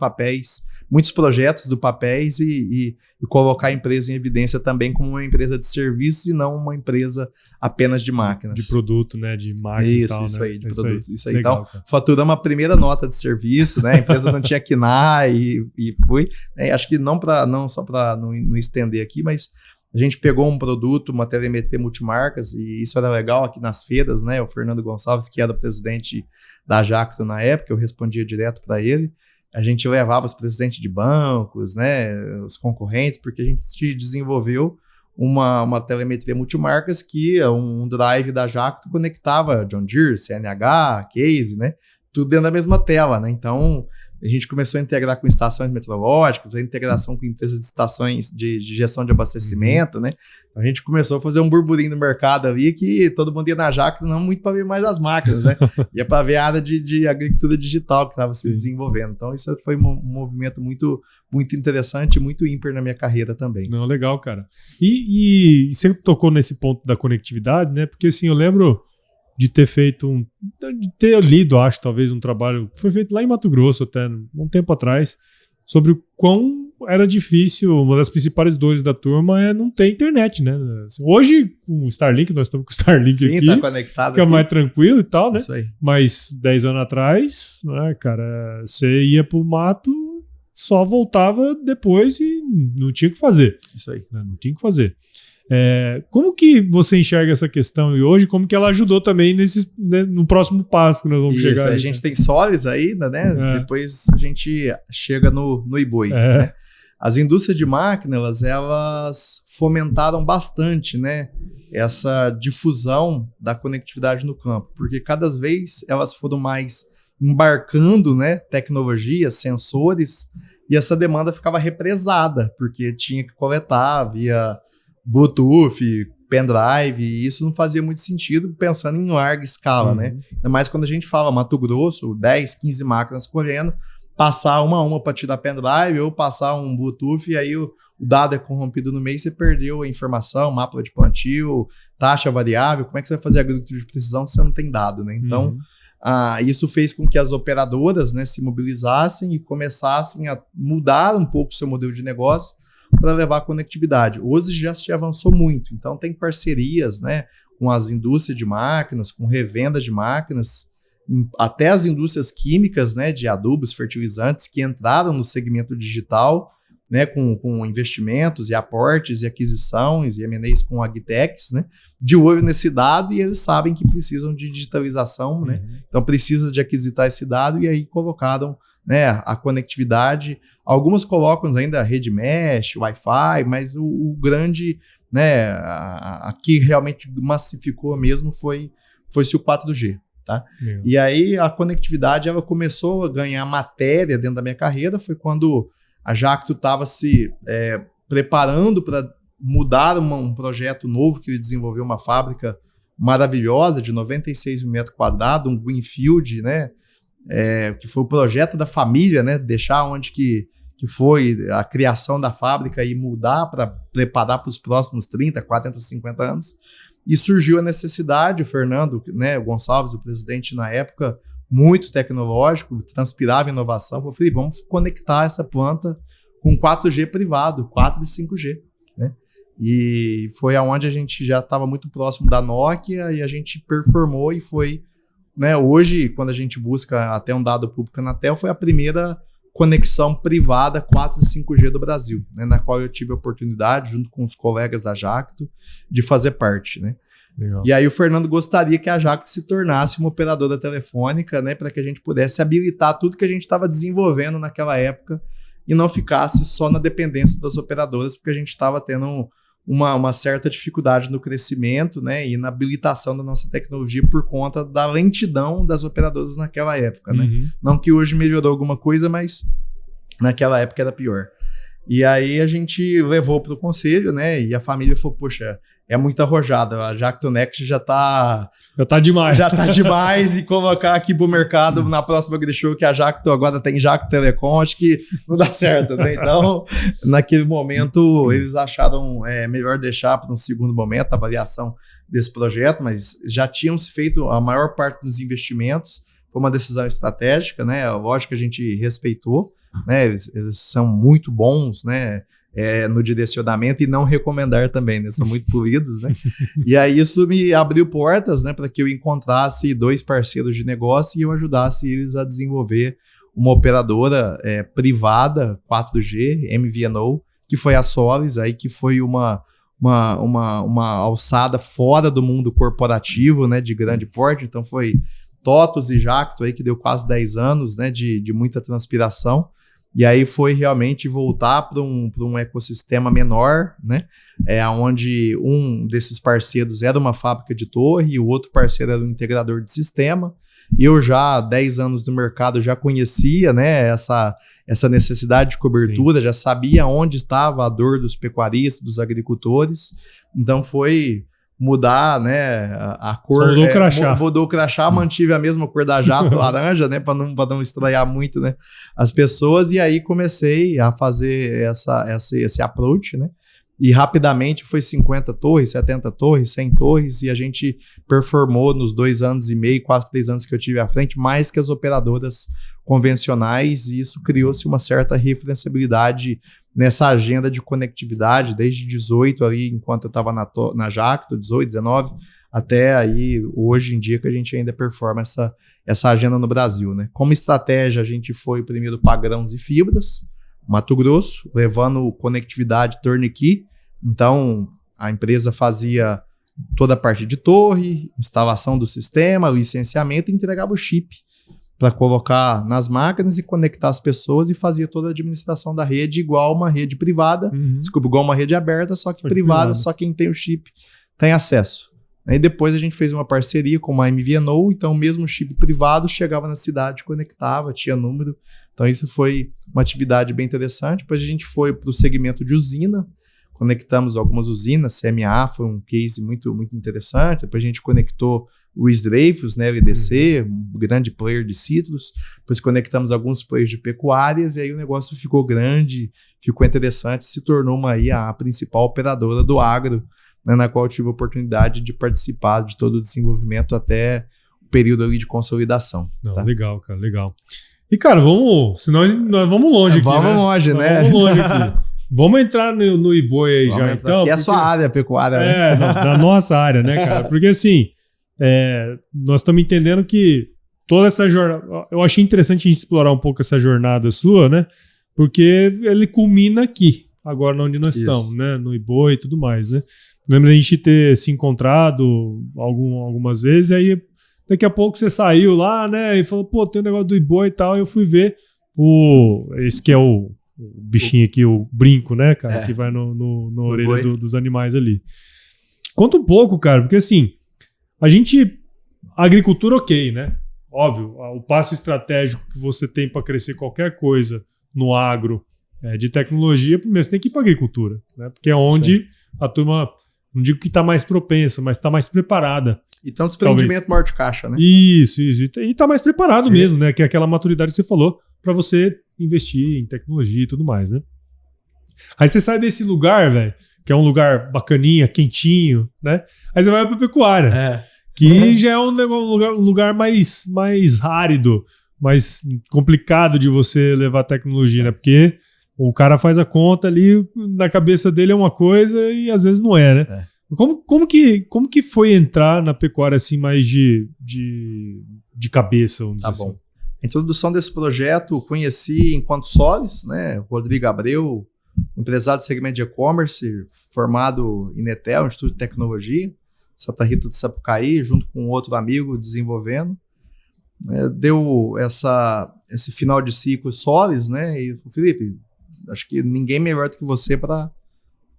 [SPEAKER 2] projetos do papéis e colocar a empresa em evidência também como uma empresa de serviços e não uma empresa apenas de máquinas.
[SPEAKER 1] De produto, né, de máquina e tal,
[SPEAKER 2] isso
[SPEAKER 1] né?
[SPEAKER 2] aí, de produtos. Isso aí.
[SPEAKER 1] Legal,
[SPEAKER 2] então,
[SPEAKER 1] cara.
[SPEAKER 2] faturamos a primeira nota de serviço, né, a empresa não tinha KNAI e fui, né, acho que não só para não estender aqui, mas a gente pegou um produto, uma telemetria multimarcas, e isso era legal aqui nas feiras, né? O Fernando Gonçalves, que era o presidente da Jacto na época, eu respondia direto para ele. A gente levava os presidentes de bancos, né? Os concorrentes, porque a gente desenvolveu uma telemetria multimarcas que um drive da Jacto conectava John Deere, CNH, Case, né? Tudo dentro da mesma tela, né? Então, a gente começou a integrar com estações meteorológicas, a integração com empresas de estações de gestão de abastecimento, né? A gente começou a fazer um burburinho no mercado ali que todo mundo ia na Jacto, não muito para ver mais as máquinas, né? Ia para ver a área de agricultura digital que estava se desenvolvendo. Então, isso foi um movimento muito, muito interessante, muito ímpar na minha carreira também.
[SPEAKER 1] Não, legal, cara. E você tocou nesse ponto da conectividade, né? Porque assim, eu lembro de ter feito de ter lido, acho, talvez um trabalho que foi feito lá em Mato Grosso até um tempo atrás, sobre o quão era difícil, uma das principais dores da turma é não ter internet, né? Hoje, com o Starlink, nós estamos com o Starlink aqui,
[SPEAKER 2] tá conectado,
[SPEAKER 1] fica mais tranquilo e tal, né?
[SPEAKER 2] Isso aí.
[SPEAKER 1] Mas 10 anos atrás, né, cara, você ia pro mato, só voltava depois e não tinha o que fazer.
[SPEAKER 2] Isso aí.
[SPEAKER 1] Né? Não tinha o que fazer. Como que você enxerga essa questão e hoje, como que ela ajudou também no próximo passo que nós vamos chegar?
[SPEAKER 2] A gente tem Solis ainda, né? Depois a gente chega no Iboi. Né? As indústrias de máquinas, elas fomentaram bastante, né, essa difusão da conectividade no campo, porque cada vez elas foram mais embarcando, né, tecnologias, sensores, e essa demanda ficava represada, porque tinha que coletar via Bluetooth, pendrive, e isso não fazia muito sentido pensando em larga escala, né? Ainda mais quando a gente fala Mato Grosso, 10, 15 máquinas correndo, passar uma a uma para tirar pendrive ou passar um Bluetooth e aí o dado é corrompido no meio e você perdeu a informação, mapa de plantio, taxa variável, como é que você vai fazer agricultura de precisão se você não tem dado, né? Então, isso fez com que as operadoras, né, se mobilizassem e começassem a mudar um pouco o seu modelo de negócio para levar a conectividade. Hoje já se avançou muito, então tem parcerias, né, com as indústrias de máquinas, com revenda de máquinas, até as indústrias químicas, né, de adubos, fertilizantes, que entraram no segmento digital, né, com investimentos e aportes e aquisições e M&As com agtechs, né, de olho nesse dado, e eles sabem que precisam de digitalização, né, então precisa de aquisitar esse dado, e aí colocaram, né, a conectividade. Algumas colocam ainda rede mesh, Wi-Fi, mas o grande, né, a que realmente massificou mesmo foi-se o 4G. Tá? E aí a conectividade ela começou a ganhar matéria dentro da minha carreira, foi quando A Jacto estava se preparando para mudar um projeto novo, que ele desenvolveu uma fábrica maravilhosa de 96 mil metros quadrados, um greenfield, né? Que foi o projeto da família, né? Deixar onde que foi a criação da fábrica e mudar para preparar para os próximos 30, 40, 50 anos. E surgiu a necessidade, o Fernando, né, o Gonçalves, o presidente na época, muito tecnológico, transpirava inovação, eu falei, vamos conectar essa planta com 4G privado, 4 e 5G, né? E foi aonde a gente já estava muito próximo da Nokia e a gente performou e foi, né, hoje, quando a gente busca até um dado público na Anatel, foi a primeira conexão privada 4 e 5G do Brasil, né, na qual eu tive a oportunidade, junto com os colegas da Jacto, de fazer parte, né? Legal. E aí o Fernando gostaria que a Jacto se tornasse uma operadora telefônica, né, para que a gente pudesse habilitar tudo que a gente estava desenvolvendo naquela época e não ficasse só na dependência das operadoras, porque a gente estava tendo uma certa dificuldade no crescimento, né, e na habilitação da nossa tecnologia por conta da lentidão das operadoras naquela época, né? Não que hoje melhorou alguma coisa, mas naquela época era pior. E aí a gente levou para o conselho, né, e a família falou, poxa, é muito arrojada, a Jacto Next já tá demais. Já tá demais e colocar aqui pro mercado na próxima AgriShow que a Jacto agora tem Jacto Telecom, acho que não dá certo, né? Então, naquele momento, eles acharam melhor deixar para um segundo momento a avaliação desse projeto, mas já tinham se feito a maior parte dos investimentos, foi uma decisão estratégica, né? Lógico que a gente respeitou, né? Eles são muito bons, né? No direcionamento e não recomendar também, né? São muito polidos, né? E aí isso me abriu portas, né? Para que eu encontrasse 2 parceiros de negócio e eu ajudasse eles a desenvolver uma operadora privada 4G, MVNO, que foi a Solis, aí que foi uma alçada fora do mundo corporativo, né? De grande porte, então foi TOTUS e Jacto aí que deu quase 10 anos, né? De muita transpiração. E aí foi realmente voltar para um ecossistema menor, né? Onde um desses parceiros era uma fábrica de torre e o outro parceiro era um integrador de sistema. Eu já há 10 anos no mercado já conhecia, né, essa necessidade de cobertura, sim, já sabia onde estava a dor dos pecuaristas, dos agricultores. Então foi mudar, né, a cor.
[SPEAKER 1] Mudou o crachá.
[SPEAKER 2] Mudou o crachá, mantive a mesma cor da Jacto, laranja, né, para não estranhar muito, né, as pessoas. E aí comecei a fazer esse approach, né, e rapidamente foi 50 torres, 70 torres, 100 torres, e a gente performou nos 2 anos e meio, quase 3 anos que eu tive à frente, mais que as operadoras convencionais, e isso criou-se uma certa referenciabilidade nessa agenda de conectividade, desde 18 ali, enquanto eu estava na Jacto, 18, 19, até aí, hoje em dia, que a gente ainda performa essa agenda no Brasil, né? Como estratégia, a gente foi primeiro para grãos e fibras, Mato Grosso, levando conectividade turnkey. Então, a empresa fazia toda a parte de torre, instalação do sistema, licenciamento e entregava o chip para colocar nas máquinas e conectar as pessoas e fazia toda a administração da rede igual uma rede privada, desculpa, igual uma rede aberta, só que privada, só quem tem o chip tem acesso. Aí depois a gente fez uma parceria com uma MVNO, então o mesmo chip privado chegava na cidade, conectava, tinha número. Então isso foi uma atividade bem interessante. Depois a gente foi para o segmento de usina, conectamos algumas usinas, CMA foi um case muito, muito interessante. Depois a gente conectou Luiz Dreyfus, né, LDC, um grande player de citros. Depois conectamos alguns players de pecuárias e aí o negócio ficou grande, ficou interessante, se tornou a principal operadora do agro, né, na qual eu tive a oportunidade de participar de todo o desenvolvimento até o período ali de consolidação.
[SPEAKER 1] Não, tá? Legal, cara, legal. E, cara, senão nós vamos longe aqui,
[SPEAKER 2] vamos longe, né?
[SPEAKER 1] Vamos longe aqui. Vamos entrar no Iboi aí já, então.
[SPEAKER 2] Que é a sua área pecuária,
[SPEAKER 1] né? Da nossa área, né, cara? Porque, assim, nós estamos entendendo que toda essa jornada... Eu achei interessante a gente explorar um pouco essa jornada sua, né? Porque ele culmina aqui, agora onde nós estamos, né? No Iboi e tudo mais, né? Lembra da gente ter se encontrado algumas vezes, aí daqui a pouco você saiu lá, né? E falou, pô, tem um negócio do Iboi e tal. E eu fui ver esse que é o bichinho aqui, o brinco, né, cara? Que vai na orelha dos animais ali. Conta um pouco, cara, porque assim, a agricultura, ok, né? Óbvio, o passo estratégico que você tem para crescer qualquer coisa no agro de tecnologia, primeiro você tem que ir para agricultura, né? Porque é onde a turma, não digo que está mais propensa, mas está mais preparada.
[SPEAKER 2] E tem um desprendimento maior de caixa, né?
[SPEAKER 1] Isso. E está mais preparado mesmo, né? Que é aquela maturidade que você falou para você investir em tecnologia e tudo mais, né? Aí você sai desse lugar, velho, que é um lugar bacaninha, quentinho, né? Aí você vai para pecuária, que já é um lugar mais árido, mais complicado de você levar tecnologia, né? Porque o cara faz a conta ali, na cabeça dele é uma coisa e às vezes não é, né? Como que foi entrar na pecuária assim mais de cabeça, vamos dizer assim?
[SPEAKER 2] Bom. A introdução desse projeto conheci enquanto Solis, né? Rodrigo Abreu, empresário do segmento de e-commerce, formado em Netel, Instituto de Tecnologia, Santa Rita do Sapucaí, junto com outro amigo desenvolvendo. Deu esse final de ciclo Solis, né? E Felipe, acho que ninguém melhor do que você para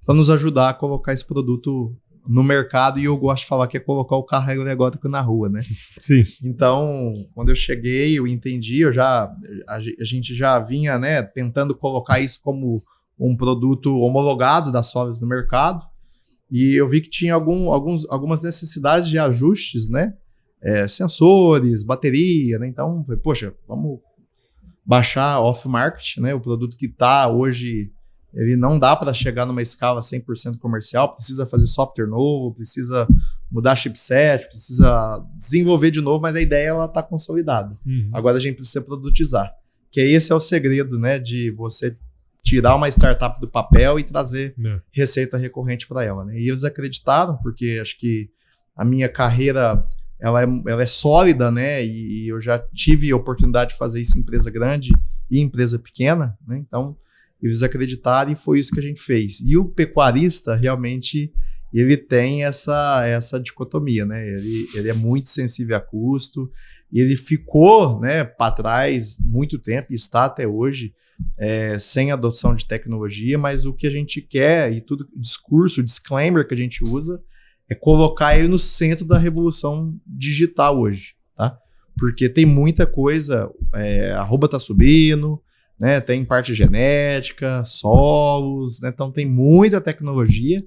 [SPEAKER 2] nos ajudar a colocar esse produto no mercado, e eu gosto de falar que é colocar o carro alegórico na rua, né?
[SPEAKER 1] Sim.
[SPEAKER 2] Então, quando eu cheguei, eu entendi, a gente já vinha, né, tentando colocar isso como um produto homologado da Solis no mercado, e eu vi que tinha algumas necessidades de ajustes, né? Sensores, bateria, né? Então, falei, poxa, vamos baixar off-market, né? O produto que está hoje, ele não dá para chegar numa escala 100% comercial, precisa fazer software novo, precisa mudar chipset, precisa desenvolver de novo, mas a ideia ela está consolidada. Agora a gente precisa produtizar, que esse é o segredo, né, de você tirar uma startup do papel e trazer receita recorrente para ela, né? E eles acreditaram, porque acho que a minha carreira ela é sólida, né? E eu já tive a oportunidade de fazer isso em empresa grande e empresa pequena, né? Então eles acreditaram e foi isso que a gente fez. E o pecuarista, realmente, ele tem essa dicotomia, né? Ele é muito sensível a custo, ele ficou, né, para trás muito tempo e está até hoje sem adoção de tecnologia, mas o que a gente quer, e tudo discurso, disclaimer que a gente usa, é colocar ele no centro da revolução digital hoje, tá? Porque tem muita coisa, a arroba tá subindo, né? Tem parte genética, solos, né? Então tem muita tecnologia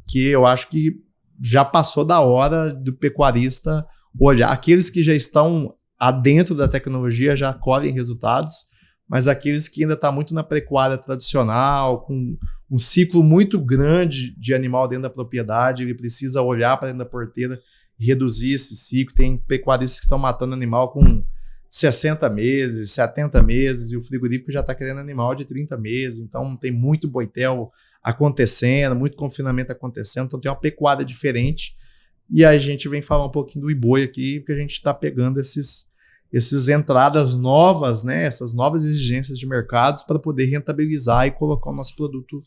[SPEAKER 2] que eu acho que já passou da hora do pecuarista olhar. Aqueles que já estão adentro da tecnologia já colhem resultados, mas aqueles que ainda estão muito na pecuária tradicional, com um ciclo muito grande de animal dentro da propriedade, ele precisa olhar para dentro da porteira e reduzir esse ciclo. Tem pecuaristas que estão matando animal com 60 meses, 70 meses, e o frigorífico já está querendo animal de 30 meses, então tem muito boitel acontecendo, muito confinamento acontecendo, então tem uma pecuária diferente, e aí a gente vem falar um pouquinho do Iboi aqui, porque a gente está pegando essas entradas novas, né, essas novas exigências de mercados para poder rentabilizar e colocar o nosso produto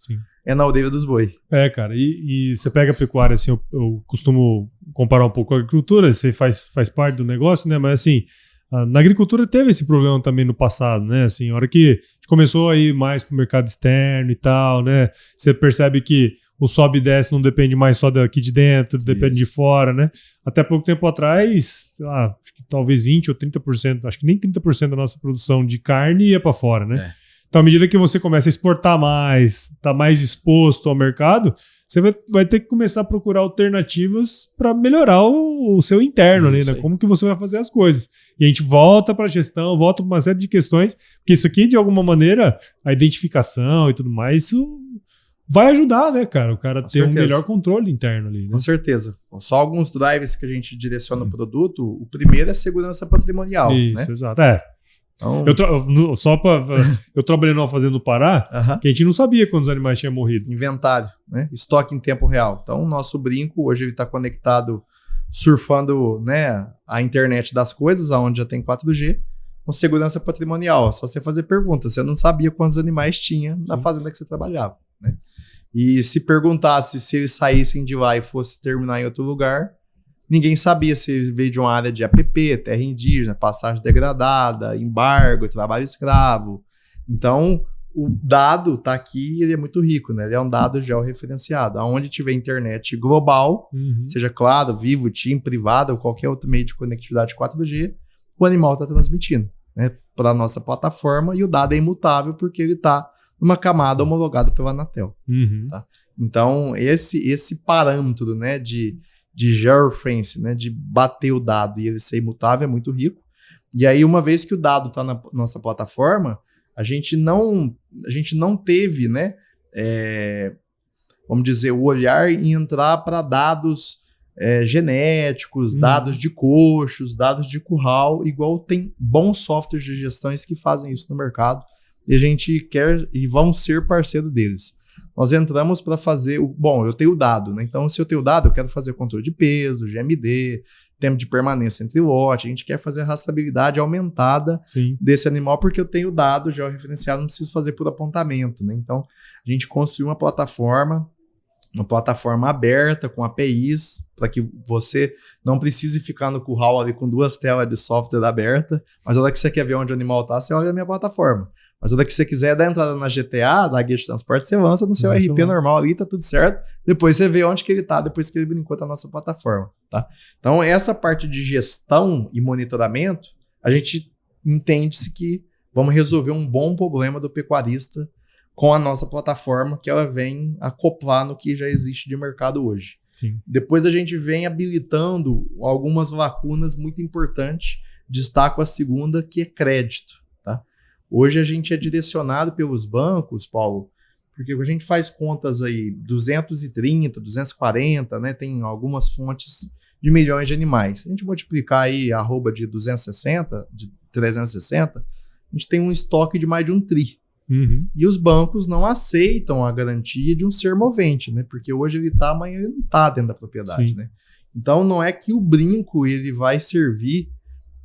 [SPEAKER 2] na orelha dos boi.
[SPEAKER 1] Cara, e você pega a pecuária, assim, eu costumo comparar um pouco com a agricultura, você faz parte do negócio, né, mas assim, na agricultura teve esse problema também no passado, né? Assim, a hora que a gente começou a ir mais para o mercado externo e tal, né? Você percebe que o sobe e desce não depende mais só daqui de dentro, depende de fora, né? Até pouco tempo atrás, acho que talvez 20% ou 30%, acho que nem 30% da nossa produção de carne ia para fora, né? Então, à medida que você começa a exportar mais, tá mais exposto ao mercado, você vai ter que começar a procurar alternativas para melhorar o seu interno ali, né? Como que você vai fazer as coisas. E a gente volta para a gestão, volta para uma série de questões, porque isso aqui, de alguma maneira, a identificação e tudo mais, isso vai ajudar, né, cara? O cara ter um melhor controle interno ali, né?
[SPEAKER 2] Com certeza. Só alguns drivers que a gente direciona o produto. O primeiro é segurança patrimonial.
[SPEAKER 1] Isso,
[SPEAKER 2] né?
[SPEAKER 1] Exato. Então, eu trabalhei numa fazenda no Pará, que a gente não sabia quantos animais tinham morrido.
[SPEAKER 2] Inventário, né? Estoque em tempo real. Então, o nosso brinco, hoje ele está conectado, surfando, né, a internet das coisas, onde já tem 4G, com segurança patrimonial. É só você fazer pergunta. Você não sabia quantos animais tinha na fazenda que você trabalhava, né? E se perguntasse se eles saíssem de lá e fosse terminar em outro lugar, ninguém sabia se ele veio de uma área de APP, terra indígena, passagem degradada, embargo, trabalho escravo. Então, o dado está aqui e ele é muito rico, né? Ele é um dado georreferenciado. Aonde tiver internet global, seja claro, vivo, TIM, privado ou qualquer outro meio de conectividade 4G, o animal está transmitindo, né, para a nossa plataforma, e o dado é imutável porque ele está numa camada homologada pela Anatel.
[SPEAKER 1] Uhum.
[SPEAKER 2] Tá? Então, esse parâmetro, né, de georeference, né, de bater o dado e ele ser imutável é muito rico. E aí, uma vez que o dado está na nossa plataforma, a gente não teve, né, vamos dizer, o olhar em entrar para dados genéticos, dados de coxos, dados de curral, igual tem bons softwares de gestões que fazem isso no mercado. E a gente quer e vamos ser parceiro deles. Nós entramos para fazer eu tenho o dado, né? Então, se eu tenho o dado, eu quero fazer controle de peso, GMD, tempo de permanência entre lote. A gente quer fazer a rastreabilidade aumentada desse animal, porque eu tenho o dado já referenciado, não preciso fazer por apontamento, né? Então, a gente construiu uma plataforma aberta, com APIs, para que você não precise ficar no curral ali com 2 telas de software aberta, mas a hora que você quer ver onde o animal está, você olha a minha plataforma. Mas a hora que você quiser dar entrada na GTA, da guia de transporte, você lança no seu RP normal ali, tá tudo certo. Depois você vê onde que ele tá, depois que ele brincou com a nossa plataforma, tá? Então, essa parte de gestão e monitoramento, a gente entende-se que vamos resolver um bom problema do pecuarista com a nossa plataforma, que ela vem acoplar no que já existe de mercado hoje.
[SPEAKER 1] Sim.
[SPEAKER 2] Depois a gente vem habilitando algumas lacunas muito importantes. Destaco a segunda, que é crédito. Tá? Hoje a gente é direcionado pelos bancos, Paulo, porque a gente faz contas aí 230, 240, né? Tem algumas fontes de milhões de animais. Se a gente multiplicar aí a arroba de 260, de 360, a gente tem um estoque de mais de 1 tri.
[SPEAKER 1] Uhum.
[SPEAKER 2] E os bancos não aceitam a garantia de um ser movente, né? Porque hoje ele está, amanhã ele não está dentro da propriedade, né? Então não é que o brinco ele vai servir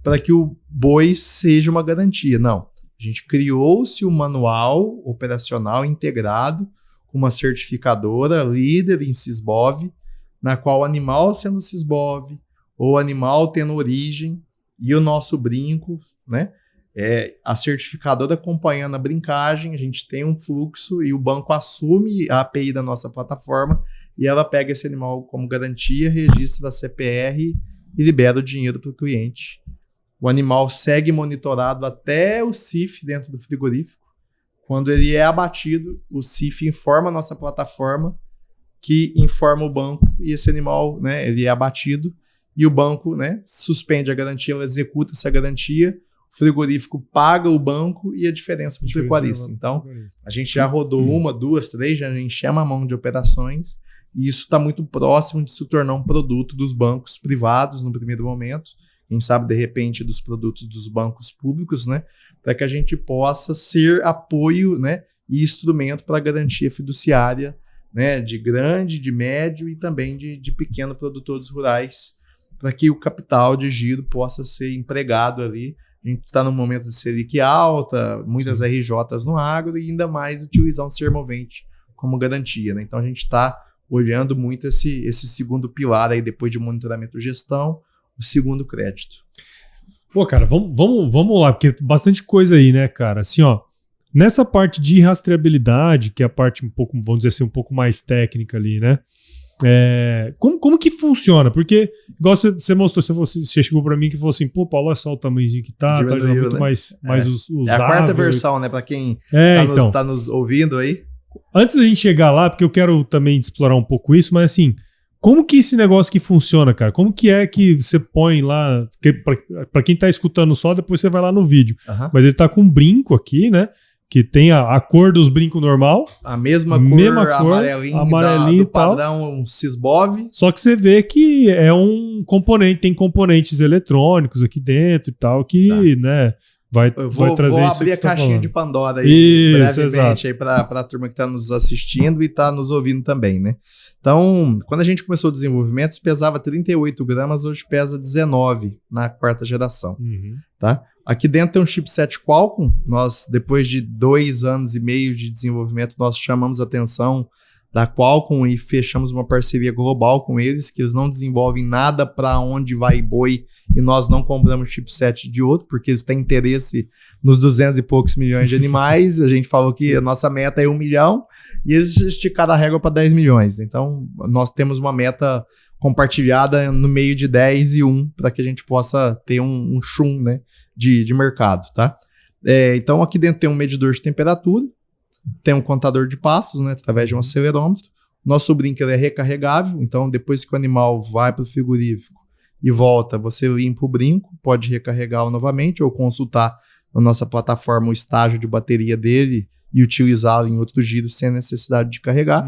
[SPEAKER 2] para que o boi seja uma garantia, não. A gente criou-se um manual operacional integrado com uma certificadora líder em Sysbov, na qual o animal sendo Sysbov, ou animal tendo origem, e o nosso brinco, né? A certificadora acompanhando a brincagem, a gente tem um fluxo e o banco assume a API da nossa plataforma e ela pega esse animal como garantia, registra a CPR e libera o dinheiro para o cliente. O animal segue monitorado até o CIF dentro do frigorífico. Quando ele é abatido, o CIF informa a nossa plataforma, que informa o banco, e esse animal, né, ele é abatido e o banco, né, suspende a garantia, ela executa essa garantia. O frigorífico paga o banco e a diferença para o pecuarista. Então, a gente já rodou 1, 2, 3, já enchemos a mão de operações e isso está muito próximo de se tornar um produto dos bancos privados no primeiro momento. Quem sabe, de repente, dos produtos dos bancos públicos, né? Para que a gente possa ser apoio, né, e instrumento para a garantia fiduciária, né, de grande, de médio e também de pequenos produtores rurais, para que o capital de giro possa ser empregado ali. A gente está num momento de Selic alta, muitas RJs no agro e ainda mais utilizar um ser movente como garantia, né? Então a gente está olhando muito esse segundo pilar aí, depois de monitoramento e gestão, o segundo crédito.
[SPEAKER 1] Pô, cara, vamos lá, porque bastante coisa aí, né, cara? Assim, ó, nessa parte de rastreabilidade, que é a parte um pouco, vamos dizer assim, um pouco mais técnica ali, né? Como que funciona? Porque, igual você mostrou, você chegou pra mim que falou assim, pô, Paulo, olha só o tamanhozinho que tá dando muito, né? mais os
[SPEAKER 2] É a quarta versão, né? Pra quem tá nos ouvindo aí.
[SPEAKER 1] Antes da gente chegar lá, porque eu quero também explorar um pouco isso, mas assim, como que esse negócio que funciona, cara? Como que é que você põe lá, porque pra quem tá escutando só, depois você vai lá no vídeo. Mas ele tá com um brinco aqui, né? Que tem a cor dos brincos normal.
[SPEAKER 2] A mesma cor, amarelinho do padrão Sysbov.
[SPEAKER 1] Só que você vê que é um componente, tem componentes eletrônicos aqui dentro e tal, que, né, vai trazer isso.
[SPEAKER 2] Vou abrir a caixinha de Pandora aí, brevemente, aí para a turma que está nos assistindo e está nos ouvindo também, né? Então, quando a gente começou o desenvolvimento, pesava 38 gramas, hoje pesa 19 na 4ª geração, tá? Aqui dentro tem um chipset Qualcomm. Nós, depois de 2 anos e meio de desenvolvimento, nós chamamos a atenção da Qualcomm e fechamos uma parceria global com eles, que eles não desenvolvem nada para onde vai boi e nós não compramos chipset de outro, porque eles têm interesse nos 200 e poucos milhões de animais. A gente falou que a nossa meta é 1 milhão e eles esticaram a régua para 10 milhões. Então, nós temos uma meta compartilhada no meio de 10 e 1 para que a gente possa ter um chum, né, de mercado, tá? Então, aqui dentro tem um medidor de temperatura. tem um contador de passos, né, através de um acelerômetro. Nosso brinco ele é recarregável, então depois que o animal vai para o frigorífico e volta, você limpa o brinco, pode recarregá-lo novamente ou consultar na nossa plataforma o estágio de bateria dele e utilizá-lo em outro giro sem necessidade de carregar.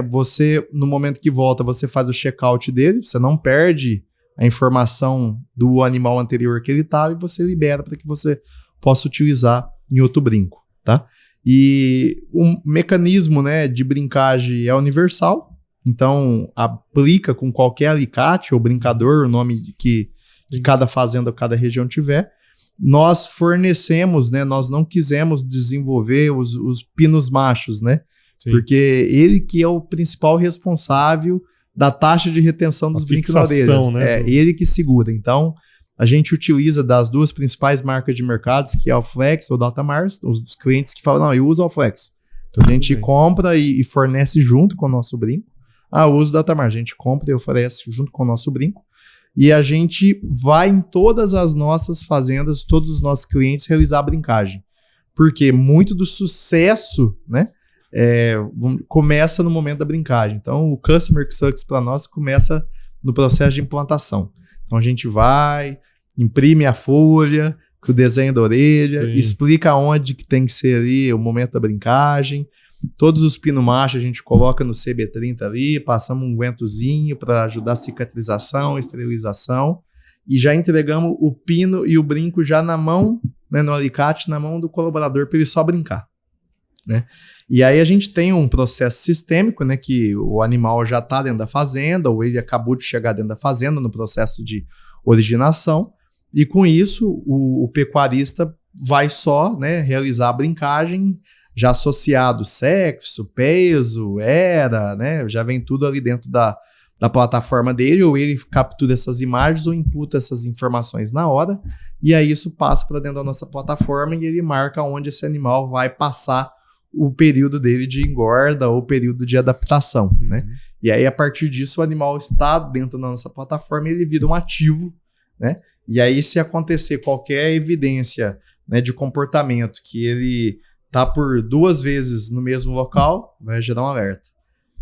[SPEAKER 2] Você, no momento que volta, você faz o check-out dele, você não perde a informação do animal anterior que ele estava e você libera para que você possa utilizar em outro brinco, tá? E o mecanismo, né, de brincagem é universal, então aplica com qualquer alicate ou brincador, o nome que cada fazenda ou cada região tiver. Nós fornecemos, né, nós não quisemos desenvolver os pinos machos, né? Sim. Porque ele que é o principal responsável da taxa de retenção dos brincos na orelha. Né? É ele que segura. Então, a gente utiliza das duas principais marcas de mercados, que é o Flex ou o Datamars, os clientes que falam, não, eu uso o Flex. Então, a gente compra e fornece junto com o nosso brinco. Eu uso o Datamars. A gente compra e oferece junto com o nosso brinco. E a gente vai em todas as nossas fazendas, todos os nossos clientes realizar a brincagem. Porque muito do sucesso, né, começa no momento da brincagem. Então, o Customer Success para nós começa no processo de implantação. Então, a gente vai, imprime a folha com o desenho da orelha, explica onde que tem que ser ali o momento da brincagem. Todos os pinos machos a gente coloca no CB30 ali, passamos um guentozinho para ajudar a cicatrização, esterilização, e já entregamos o pino e o brinco já na mão, né, no alicate, na mão do colaborador para ele só brincar. Né? E aí a gente tem um processo sistêmico, né, que o animal já está dentro da fazenda, ou ele acabou de chegar dentro da fazenda no processo de originação, e com isso o pecuarista vai só, né, realizar a brincagem já associado sexo, peso, né, já vem tudo ali dentro da plataforma dele, ou ele captura essas imagens ou imputa essas informações na hora, e aí isso passa para dentro da nossa plataforma e ele marca onde esse animal vai passar o período dele de engorda ou período de adaptação, né? E aí, a partir disso, o animal está dentro da nossa plataforma e ele vira um ativo, né? E aí, se acontecer qualquer evidência, né, de comportamento que ele tá por 2 vezes no mesmo local, vai gerar um alerta.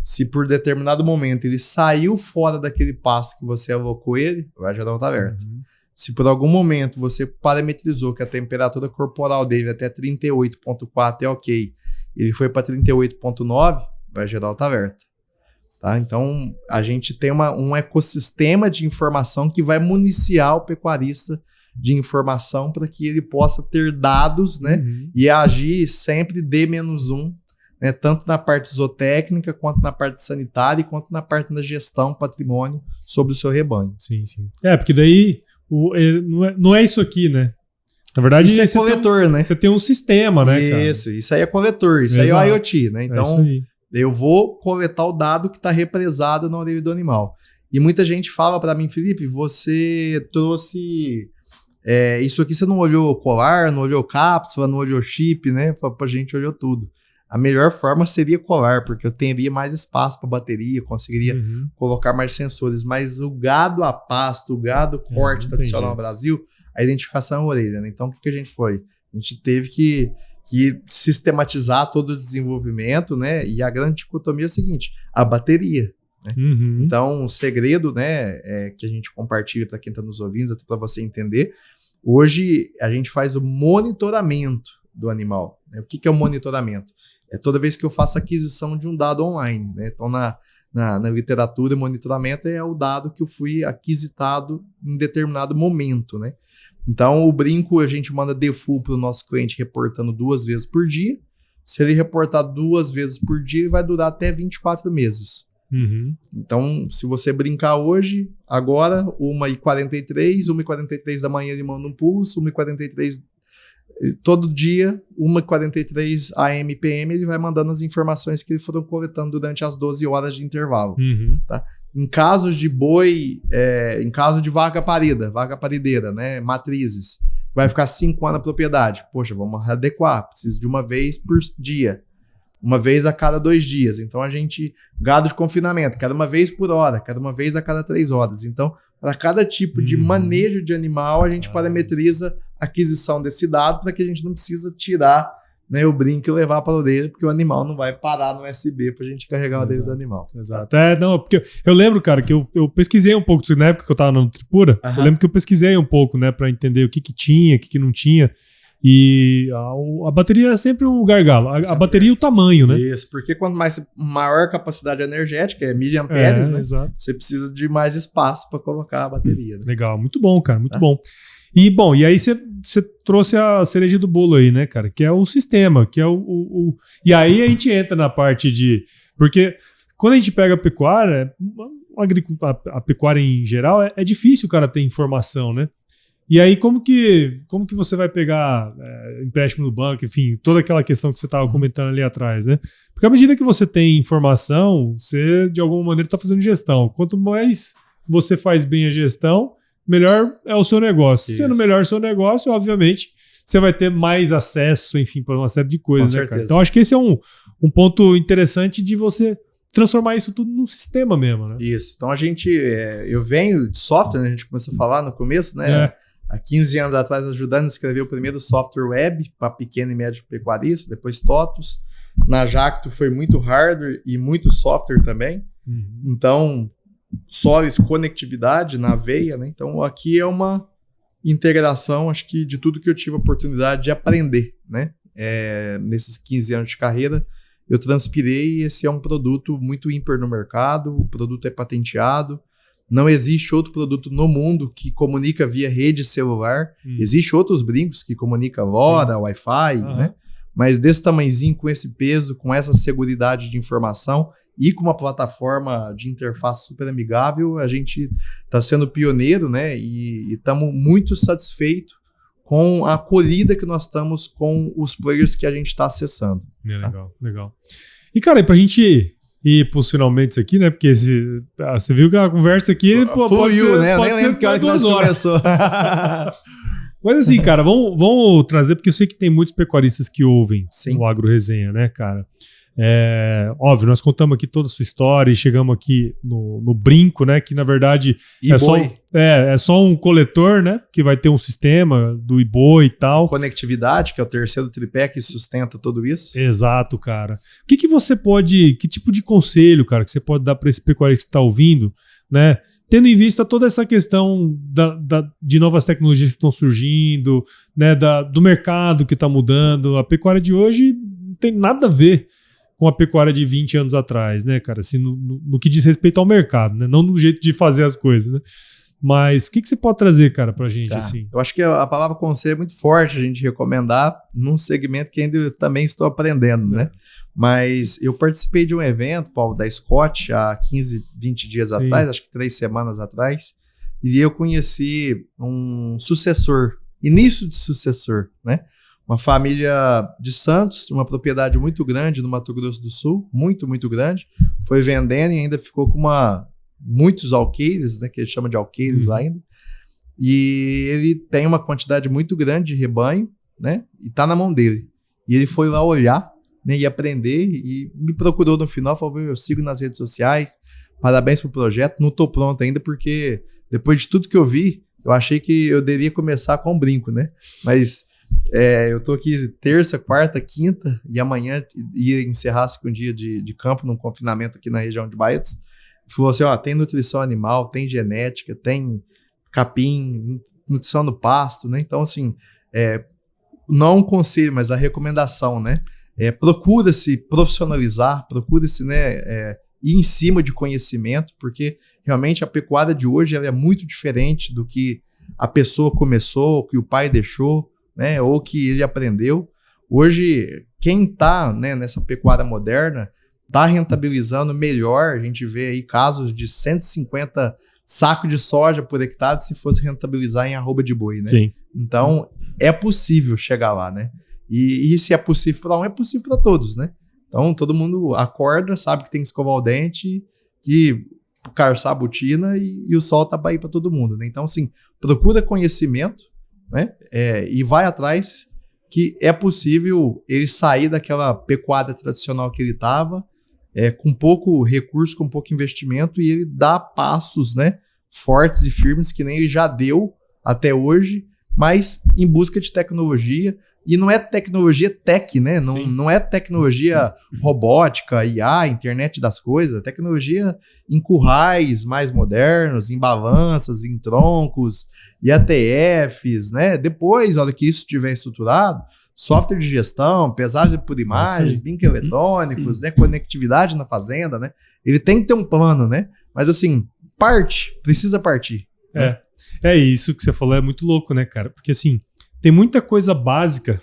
[SPEAKER 2] Se por determinado momento ele saiu fora daquele passo que você alocou ele, vai gerar outro alerta. Se por algum momento você parametrizou que a temperatura corporal dele até 38,4 é ok, ele foi para 38,9, vai gerar outro alerta. Tá? Então, a gente tem um ecossistema de informação que vai municiar o pecuarista de informação para que ele possa ter dados, né, e agir sempre D-1, né, tanto na parte zootécnica, quanto na parte sanitária, quanto na parte da gestão patrimônio sobre o seu rebanho.
[SPEAKER 1] Sim. Porque daí não é isso aqui, né? Na verdade,
[SPEAKER 2] isso é coletor, né?
[SPEAKER 1] Você tem um sistema, né, cara?
[SPEAKER 2] Isso aí é coletor, isso aí é o IoT, né? Então, eu vou coletar o dado que está represado na orelha do animal. E muita gente fala para mim, Felipe, você trouxe isso aqui, você não olhou colar, não olhou cápsula, não olhou chip, né? Fala pra gente, olhou tudo. A melhor forma seria colar, porque eu teria mais espaço para bateria, conseguiria colocar mais sensores. Mas o gado a pasto, o gado corte tradicional no Brasil, a identificação é a orelha, né? Então, o que a gente foi? A gente teve que sistematizar todo o desenvolvimento, né? E a grande dicotomia é o seguinte, a bateria. Né? Então, o segredo, né, que a gente compartilha para quem está nos ouvindo, até para você entender, hoje a gente faz o monitoramento do animal. Né? O que é o monitoramento? É toda vez que eu faço aquisição de um dado online. Né? Então, na literatura, monitoramento é o dado que eu fui aquisitado em determinado momento. Né? Então, o brinco a gente manda default para o nosso cliente reportando 2 vezes por dia. Se ele reportar 2 vezes por dia, ele vai durar até 24 meses. Então, se você brincar hoje, agora, 1h43, 1h43 da manhã ele manda um pulso, 1h43 todo dia, 1h43 AM PM, ele vai mandando as informações que eles foram coletando durante as 12 horas de intervalo. Tá? Em casos de boi, em caso de vaca parideira, né, matrizes, vai ficar 5 anos na propriedade. Poxa, vamos adequar, preciso de uma vez por dia. Uma vez a cada 2 dias. Então, gado de confinamento, cada uma vez por hora, cada uma vez a cada 3 horas. Então, para cada tipo de manejo de animal, a gente parametriza a aquisição desse dado para que a gente não precisa tirar né, o brinco e levar para a orelha, porque o animal não vai parar no USB para a gente carregar a orelha do animal.
[SPEAKER 1] Exato. Não, porque eu lembro, cara, que eu pesquisei um pouco disso na época que eu estava na Nutripura. Eu lembro que eu pesquisei um pouco, né, para entender o que tinha, o que não tinha. E a bateria era sempre um gargalo. A bateria e o tamanho, né?
[SPEAKER 2] Isso, porque quanto maior capacidade energética, é miliamperes, né?
[SPEAKER 1] Exato.
[SPEAKER 2] Você precisa de mais espaço para colocar a bateria. Né?
[SPEAKER 1] Legal, muito bom, cara, muito bom. E aí você trouxe a cereja do bolo aí, né, cara? Que é o sistema, que é E aí a gente entra na parte de... Porque quando a gente pega a pecuária, a pecuária em geral, é difícil o cara ter informação, né? E aí, como que você vai pegar empréstimo no banco, enfim, toda aquela questão que você estava comentando ali atrás, né? Porque à medida que você tem informação, você, de alguma maneira, está fazendo gestão. Quanto mais você faz bem a gestão, melhor é o seu negócio. Sendo melhor o seu negócio, obviamente, você vai ter mais acesso, enfim, para uma série de coisas, né, cara? Então, acho que esse é um ponto interessante de você transformar isso tudo num sistema mesmo, né?
[SPEAKER 2] Isso. Então, eu venho de software, né? A gente começou a falar no começo, né? Há 15 anos atrás, ajudando a escrever o primeiro software web para pequeno e médio pecuarista, depois TOTUS. Na Jacto foi muito hardware e muito software também. Então, Solis conectividade na veia, né? Então, aqui é uma integração, acho que de tudo que eu tive a oportunidade de aprender, né? Nesses 15 anos de carreira, eu transpirei e esse é um produto muito ímpar no mercado, o produto é patenteado. Não existe outro produto no mundo que comunica via rede celular. Existem outros brincos que comunicam LoRa, Wi-Fi, né? Mas desse tamanhozinho, com esse peso, com essa seguridade de informação e com uma plataforma de interface super amigável, a gente está sendo pioneiro, né? E estamos muito satisfeitos com a acolhida que nós estamos com os players que a gente está acessando.
[SPEAKER 1] Legal. E, cara, pra gente... E pros finalmente aqui, né? Porque você viu que a conversa aqui
[SPEAKER 2] pode ser, né?
[SPEAKER 1] Pode
[SPEAKER 2] nem lembro que hora que nós começou.
[SPEAKER 1] Mas assim, cara, vamos trazer, porque eu sei que tem muitos pecuaristas que ouvem o Agro Resenha, né, cara? Óbvio, nós contamos aqui toda a sua história e chegamos aqui no brinco, né? Que na verdade é só um coletor, né? Que vai ter um sistema do IBOI e tal.
[SPEAKER 2] Conectividade, que é o terceiro tripé que sustenta tudo isso.
[SPEAKER 1] Exato, cara. Que você pode... Que tipo de conselho, cara, que você pode dar para esse pecuarista que está ouvindo, né? Tendo em vista toda essa questão de novas tecnologias que estão surgindo, né? Do mercado que está mudando. A pecuária de hoje não tem nada a ver com a pecuária de 20 anos atrás, né, cara? Assim, no que diz respeito ao mercado, né? Não no jeito de fazer as coisas, né? Mas o que você pode trazer, cara, pra gente, assim?
[SPEAKER 2] Eu acho que a palavra conselho é muito forte a gente recomendar num segmento que ainda também estou aprendendo, né? Mas eu participei de um evento, Paulo, da Scott, há 15, 20 dias atrás, acho que 3 semanas atrás, e eu conheci um sucessor, início de sucessor, né? Uma família de Santos, uma propriedade muito grande no Mato Grosso do Sul, muito, muito grande. Foi vendendo e ainda ficou com muitos alqueires, né, que ele chama de alqueires lá ainda. E ele tem uma quantidade muito grande de rebanho, né, e está na mão dele. E ele foi lá olhar, né, e aprender e me procurou no final, falou: eu sigo nas redes sociais, parabéns pro projeto. Não estou pronto ainda porque depois de tudo que eu vi, eu achei que eu deveria começar com um brinco, né, mas... eu tô aqui terça, quarta, quinta e amanhã ia encerrar um dia de campo num confinamento aqui na região de Baetos. Falou assim, tem nutrição animal, tem genética, tem capim, nutrição no pasto, né? Então, assim, não um conselho, mas a recomendação, né? Procura-se profissionalizar, procura-se, né, ir em cima de conhecimento, porque realmente a pecuária de hoje ela é muito diferente do que a pessoa começou, que o pai deixou, né, ou que ele aprendeu. Hoje, quem está, né, nessa pecuária moderna está rentabilizando melhor. A gente vê aí casos de 150 sacos de soja por hectare se fosse rentabilizar em arroba de boi, né?
[SPEAKER 1] Sim.
[SPEAKER 2] Então, é possível chegar lá, né? E se é possível para um, é possível para todos, né? Então, todo mundo acorda, sabe que tem que escovar o dente, que calçar a botina e o sol tá aí para todo mundo, né? Então, assim, procura conhecimento, né? E vai atrás, que é possível ele sair daquela pecuária tradicional que ele estava, com pouco recurso, com pouco investimento, e ele dá passos, né, fortes e firmes que nem ele já deu até hoje, mas em busca de tecnologia. E não é tecnologia tech, né? Não é tecnologia robótica, IA, internet das coisas. É tecnologia em currais mais modernos, em balanças, em troncos, IATFs, né? Depois, na hora que isso estiver estruturado, software de gestão, pesagem por imagens, binco eletrônicos, né? Conectividade na fazenda, né? Ele tem que ter um plano, né? Mas assim, precisa partir. Né?
[SPEAKER 3] É isso que você falou, é muito louco, né, cara? Porque assim, tem muita coisa básica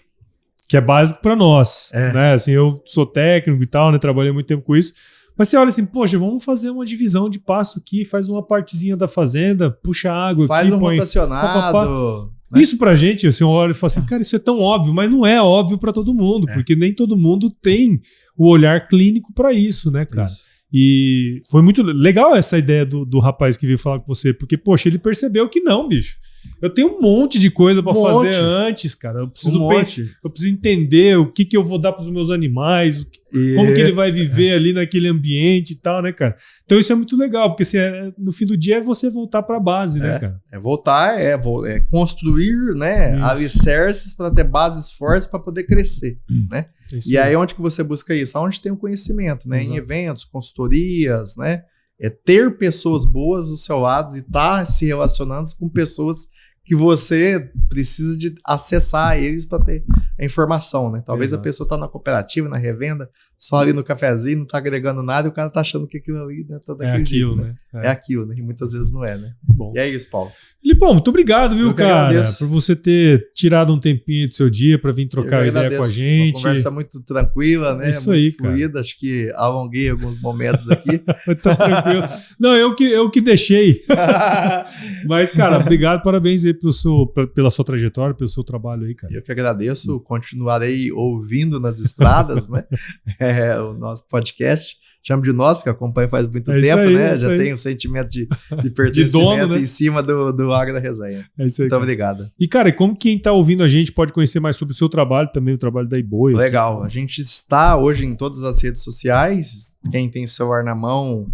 [SPEAKER 3] que é básico para nós, né? Assim, eu sou técnico e tal, né? Trabalhei muito tempo com isso. Mas você olha assim, poxa, vamos fazer uma divisão de pasto aqui, faz uma partezinha da fazenda, puxa água
[SPEAKER 2] faz
[SPEAKER 3] aqui,
[SPEAKER 2] um
[SPEAKER 3] põe
[SPEAKER 2] rotacionado. Né?
[SPEAKER 3] Isso pra gente, assim, eu olho e falo assim, cara, isso é tão óbvio, mas não é óbvio para todo mundo, porque nem todo mundo tem o olhar clínico para isso, né, cara? Isso. E foi muito legal essa ideia do rapaz que veio falar com você, porque, poxa, ele percebeu que não, bicho. Eu tenho um monte de coisa pra fazer antes, cara. Eu preciso pensar, eu preciso entender o que eu vou dar pros meus animais, como que ele vai viver ali naquele ambiente e tal, né, cara? Então isso é muito legal, porque assim, no fim do dia é você voltar pra base, né, cara?
[SPEAKER 2] É voltar, é construir, né, alicerces para ter bases fortes para poder crescer, né? E aí onde que você busca isso? Onde tem o conhecimento, né? Exato. Em eventos, consultorias, né? É ter pessoas boas do seu lado e estar se relacionando com pessoas que você precisa de acessar eles para ter a informação, né? Talvez a pessoa tá na cooperativa, na revenda, só ali no cafezinho, não tá agregando nada e o cara tá achando que aquilo ali, né, tá daquele jeito, né? É aquilo, né? E muitas vezes não é, né?
[SPEAKER 3] Bom.
[SPEAKER 2] E é isso, Paulo.
[SPEAKER 3] Filipão, muito obrigado, viu, cara? Por você ter tirado um tempinho do seu dia para vir trocar ideia com a gente.
[SPEAKER 2] Uma conversa muito tranquila, né?
[SPEAKER 3] Isso
[SPEAKER 2] muito
[SPEAKER 3] aí,
[SPEAKER 2] fluida.
[SPEAKER 3] cara.
[SPEAKER 2] Acho que alonguei alguns momentos aqui.
[SPEAKER 3] Tá tranquilo. Não, eu que deixei. Mas, cara, obrigado, parabéns aí pela sua trajetória, pelo seu trabalho aí, cara.
[SPEAKER 2] Eu que agradeço, continuarei ouvindo nas estradas, né? O nosso podcast. Chamo de nós, porque acompanho faz muito tempo, aí, né? Já tenho um sentimento de pertencimento de dono, né? Em cima do Agro da Resenha.
[SPEAKER 3] É isso aí,
[SPEAKER 2] muito obrigado.
[SPEAKER 3] E, cara, como quem tá ouvindo a gente pode conhecer mais sobre o seu trabalho, também o trabalho da iBoi?
[SPEAKER 2] Legal. A gente está hoje em todas as redes sociais. Quem tem celular na mão,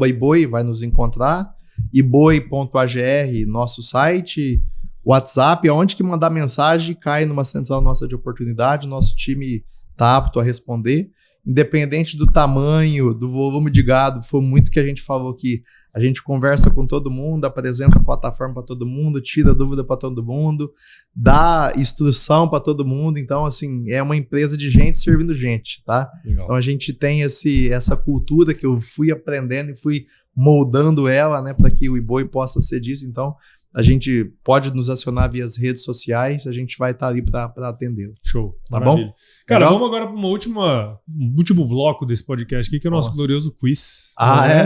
[SPEAKER 2] @iBoi, vai nos encontrar. iboi.agr, nosso site. WhatsApp, aonde que mandar mensagem, cai numa central nossa de oportunidade. Nosso time tá apto a responder. Independente do tamanho, do volume de gado, foi muito que a gente falou que a gente conversa com todo mundo, apresenta a plataforma para todo mundo, tira dúvida para todo mundo, dá instrução para todo mundo. Então, assim, é uma empresa de gente servindo gente, tá? Legal. Então, a gente tem essa cultura que eu fui aprendendo e fui moldando ela, né, para que o iBoi possa ser disso. Então, a gente pode nos acionar via as redes sociais, a gente vai estar ali para atender.
[SPEAKER 3] Show.
[SPEAKER 2] Tá
[SPEAKER 3] Maravilha.
[SPEAKER 2] Bom?
[SPEAKER 3] Cara, vamos agora para um último bloco desse podcast aqui, que é o nosso glorioso quiz.
[SPEAKER 2] É?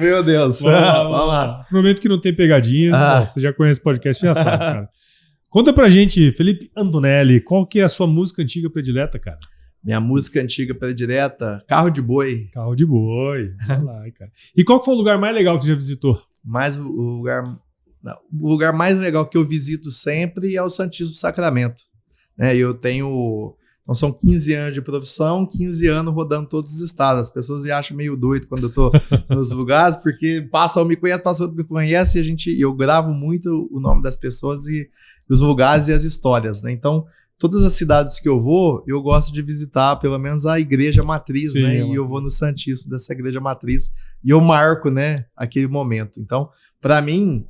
[SPEAKER 2] Meu Deus.
[SPEAKER 3] Vamos lá. Prometo que não tem pegadinha. Bom, você já conhece o podcast, já sabe, cara. Conta pra gente, Felipe Antonelli, qual que é a sua música antiga predileta, cara?
[SPEAKER 2] Minha música antiga predileta, Carro de Boi.
[SPEAKER 3] Carro de Boi. Vamos lá, cara. E qual que foi o lugar mais legal que você já visitou?
[SPEAKER 2] O lugar mais legal que eu visito sempre é o Santíssimo Sacramento. Eu tenho... Então são 15 anos de profissão, 15 anos rodando todos os estados. As pessoas me acham meio doido quando eu tô nos lugares, porque passa um me conhece, passa outro me conhece, e eu gravo muito o nome das pessoas e os lugares e as histórias, né? Então, todas as cidades que eu vou, eu gosto de visitar pelo menos a igreja matriz, sim, né? E eu vou no Santíssimo dessa igreja matriz e eu marco, né, aquele momento. Então, para mim,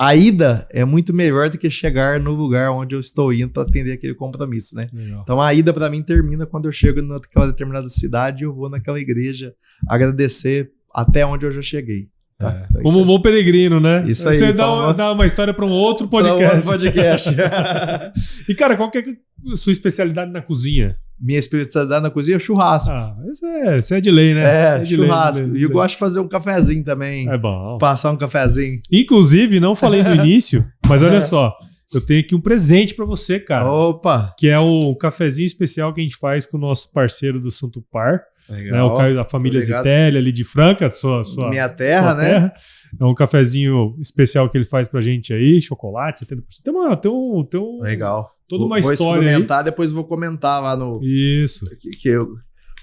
[SPEAKER 2] a ida é muito melhor do que chegar no lugar onde eu estou indo para atender aquele compromisso, né? Legal. Então, a ida para mim termina quando eu chego naquela determinada cidade e eu vou naquela igreja agradecer até onde eu já cheguei. Tá? Então,
[SPEAKER 3] como um bom peregrino, né?
[SPEAKER 2] Isso aí.
[SPEAKER 3] Você dá uma história para um outro podcast. E, cara, qual que é a sua especialidade na cozinha?
[SPEAKER 2] Minha especialidade na cozinha é churrasco.
[SPEAKER 3] Isso é de lei, né?
[SPEAKER 2] Churrasco. E eu gosto de fazer um cafezinho também.
[SPEAKER 3] É bom.
[SPEAKER 2] Passar um cafezinho.
[SPEAKER 3] Inclusive, não falei no início, mas olha só. Eu tenho aqui um presente pra você, cara.
[SPEAKER 2] Opa!
[SPEAKER 3] Que é um cafezinho especial que a gente faz com o nosso parceiro do Santo Par. Legal. Né, o Caio da família Zitelli, ali de Franca,
[SPEAKER 2] minha terra, né?
[SPEAKER 3] Terra. É um cafezinho especial que ele faz pra gente aí, chocolate, 70%. Tem um
[SPEAKER 2] legal.
[SPEAKER 3] Toda uma
[SPEAKER 2] vou
[SPEAKER 3] história
[SPEAKER 2] experimentar,
[SPEAKER 3] aí.
[SPEAKER 2] Depois vou comentar lá no...
[SPEAKER 3] Isso.
[SPEAKER 2] Que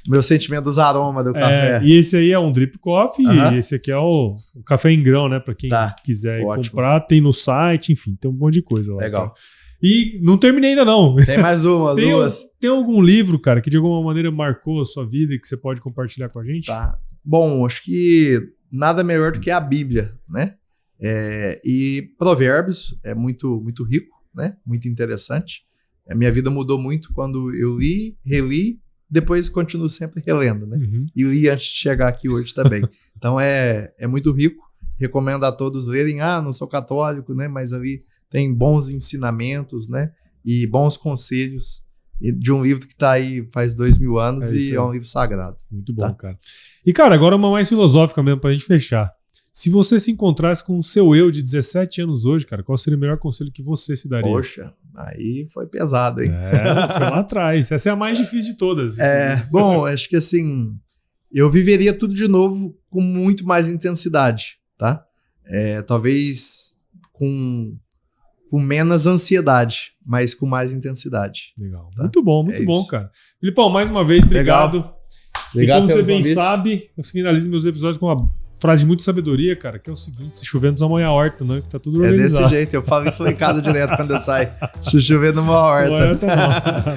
[SPEAKER 2] meu sentimento dos aromas do café.
[SPEAKER 3] E esse aí é um drip coffee, e esse aqui é o café em grão, né? Pra quem quiser comprar, tem no site, enfim, tem um monte de coisa lá.
[SPEAKER 2] Legal.
[SPEAKER 3] Cara. E não terminei ainda, não.
[SPEAKER 2] Tem mais duas.
[SPEAKER 3] Tem algum livro, cara, que de alguma maneira marcou a sua vida e que você pode compartilhar com a gente?
[SPEAKER 2] Tá. Bom, acho que nada melhor do que a Bíblia, né? E Provérbios é muito, muito rico, né? Muito interessante. A minha vida mudou muito quando eu li, reli, depois continuo sempre relendo, né? E li antes de chegar aqui hoje também. Então é muito rico. Recomendo a todos lerem. Não sou católico, né? Mas ali tem bons ensinamentos, né? E bons conselhos de um livro que está aí faz 2000 anos e é um livro sagrado.
[SPEAKER 3] Muito bom, cara. E, cara, agora uma mais filosófica mesmo pra gente fechar. Se você se encontrasse com o seu eu de 17 anos hoje, cara, qual seria o melhor conselho que você se daria?
[SPEAKER 2] Poxa, aí foi pesado, hein?
[SPEAKER 3] Foi lá atrás. Essa é a mais difícil de todas.
[SPEAKER 2] Bom, acho que assim, eu viveria tudo de novo com muito mais intensidade, tá? Talvez com menos ansiedade, mas com mais intensidade.
[SPEAKER 3] Legal. Tá? Muito bom, cara. Filipão, mais uma vez, obrigado. E como você bem sabe, eu finalizo meus episódios com uma frase de muita sabedoria, cara, que é o seguinte: se chover, não amanhã a horta, não, que tá tudo organizado.
[SPEAKER 2] Desse jeito, eu falo isso lá em casa direto quando eu saio. Se chover numa horta.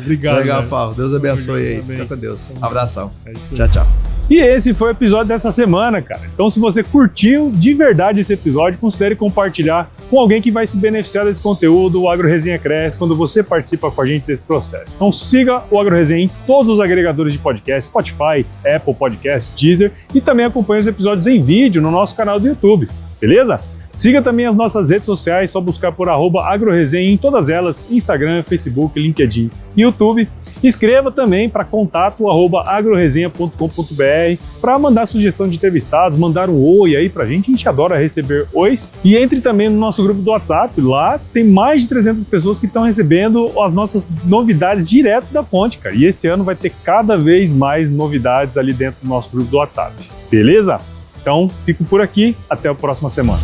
[SPEAKER 3] Obrigado.
[SPEAKER 2] Legal, Paulo. Deus abençoe aí. Fica com Deus. Abração.
[SPEAKER 3] Tchau, tchau.
[SPEAKER 1] E esse foi o episódio dessa semana, cara. Então, se você curtiu de verdade esse episódio, considere compartilhar com alguém que vai se beneficiar desse conteúdo. O Agro Resenha cresce quando você participa com a gente desse processo. Então, siga o Agro Resenha em todos os agregadores de podcast, Spotify, Apple Podcast, Deezer, e também acompanhe os episódios em vídeo no nosso canal do YouTube, beleza? Siga também as nossas redes sociais, só buscar por @agroresenha em todas elas, Instagram, Facebook, LinkedIn e YouTube. Escreva também para contato@agroresenha.com.br para mandar sugestão de entrevistados, mandar um oi aí pra gente adora receber ois. E entre também no nosso grupo do WhatsApp, lá tem mais de 300 pessoas que estão recebendo as nossas novidades direto da fonte, cara. E esse ano vai ter cada vez mais novidades ali dentro do nosso grupo do WhatsApp, beleza? Então, fico por aqui, até a próxima semana.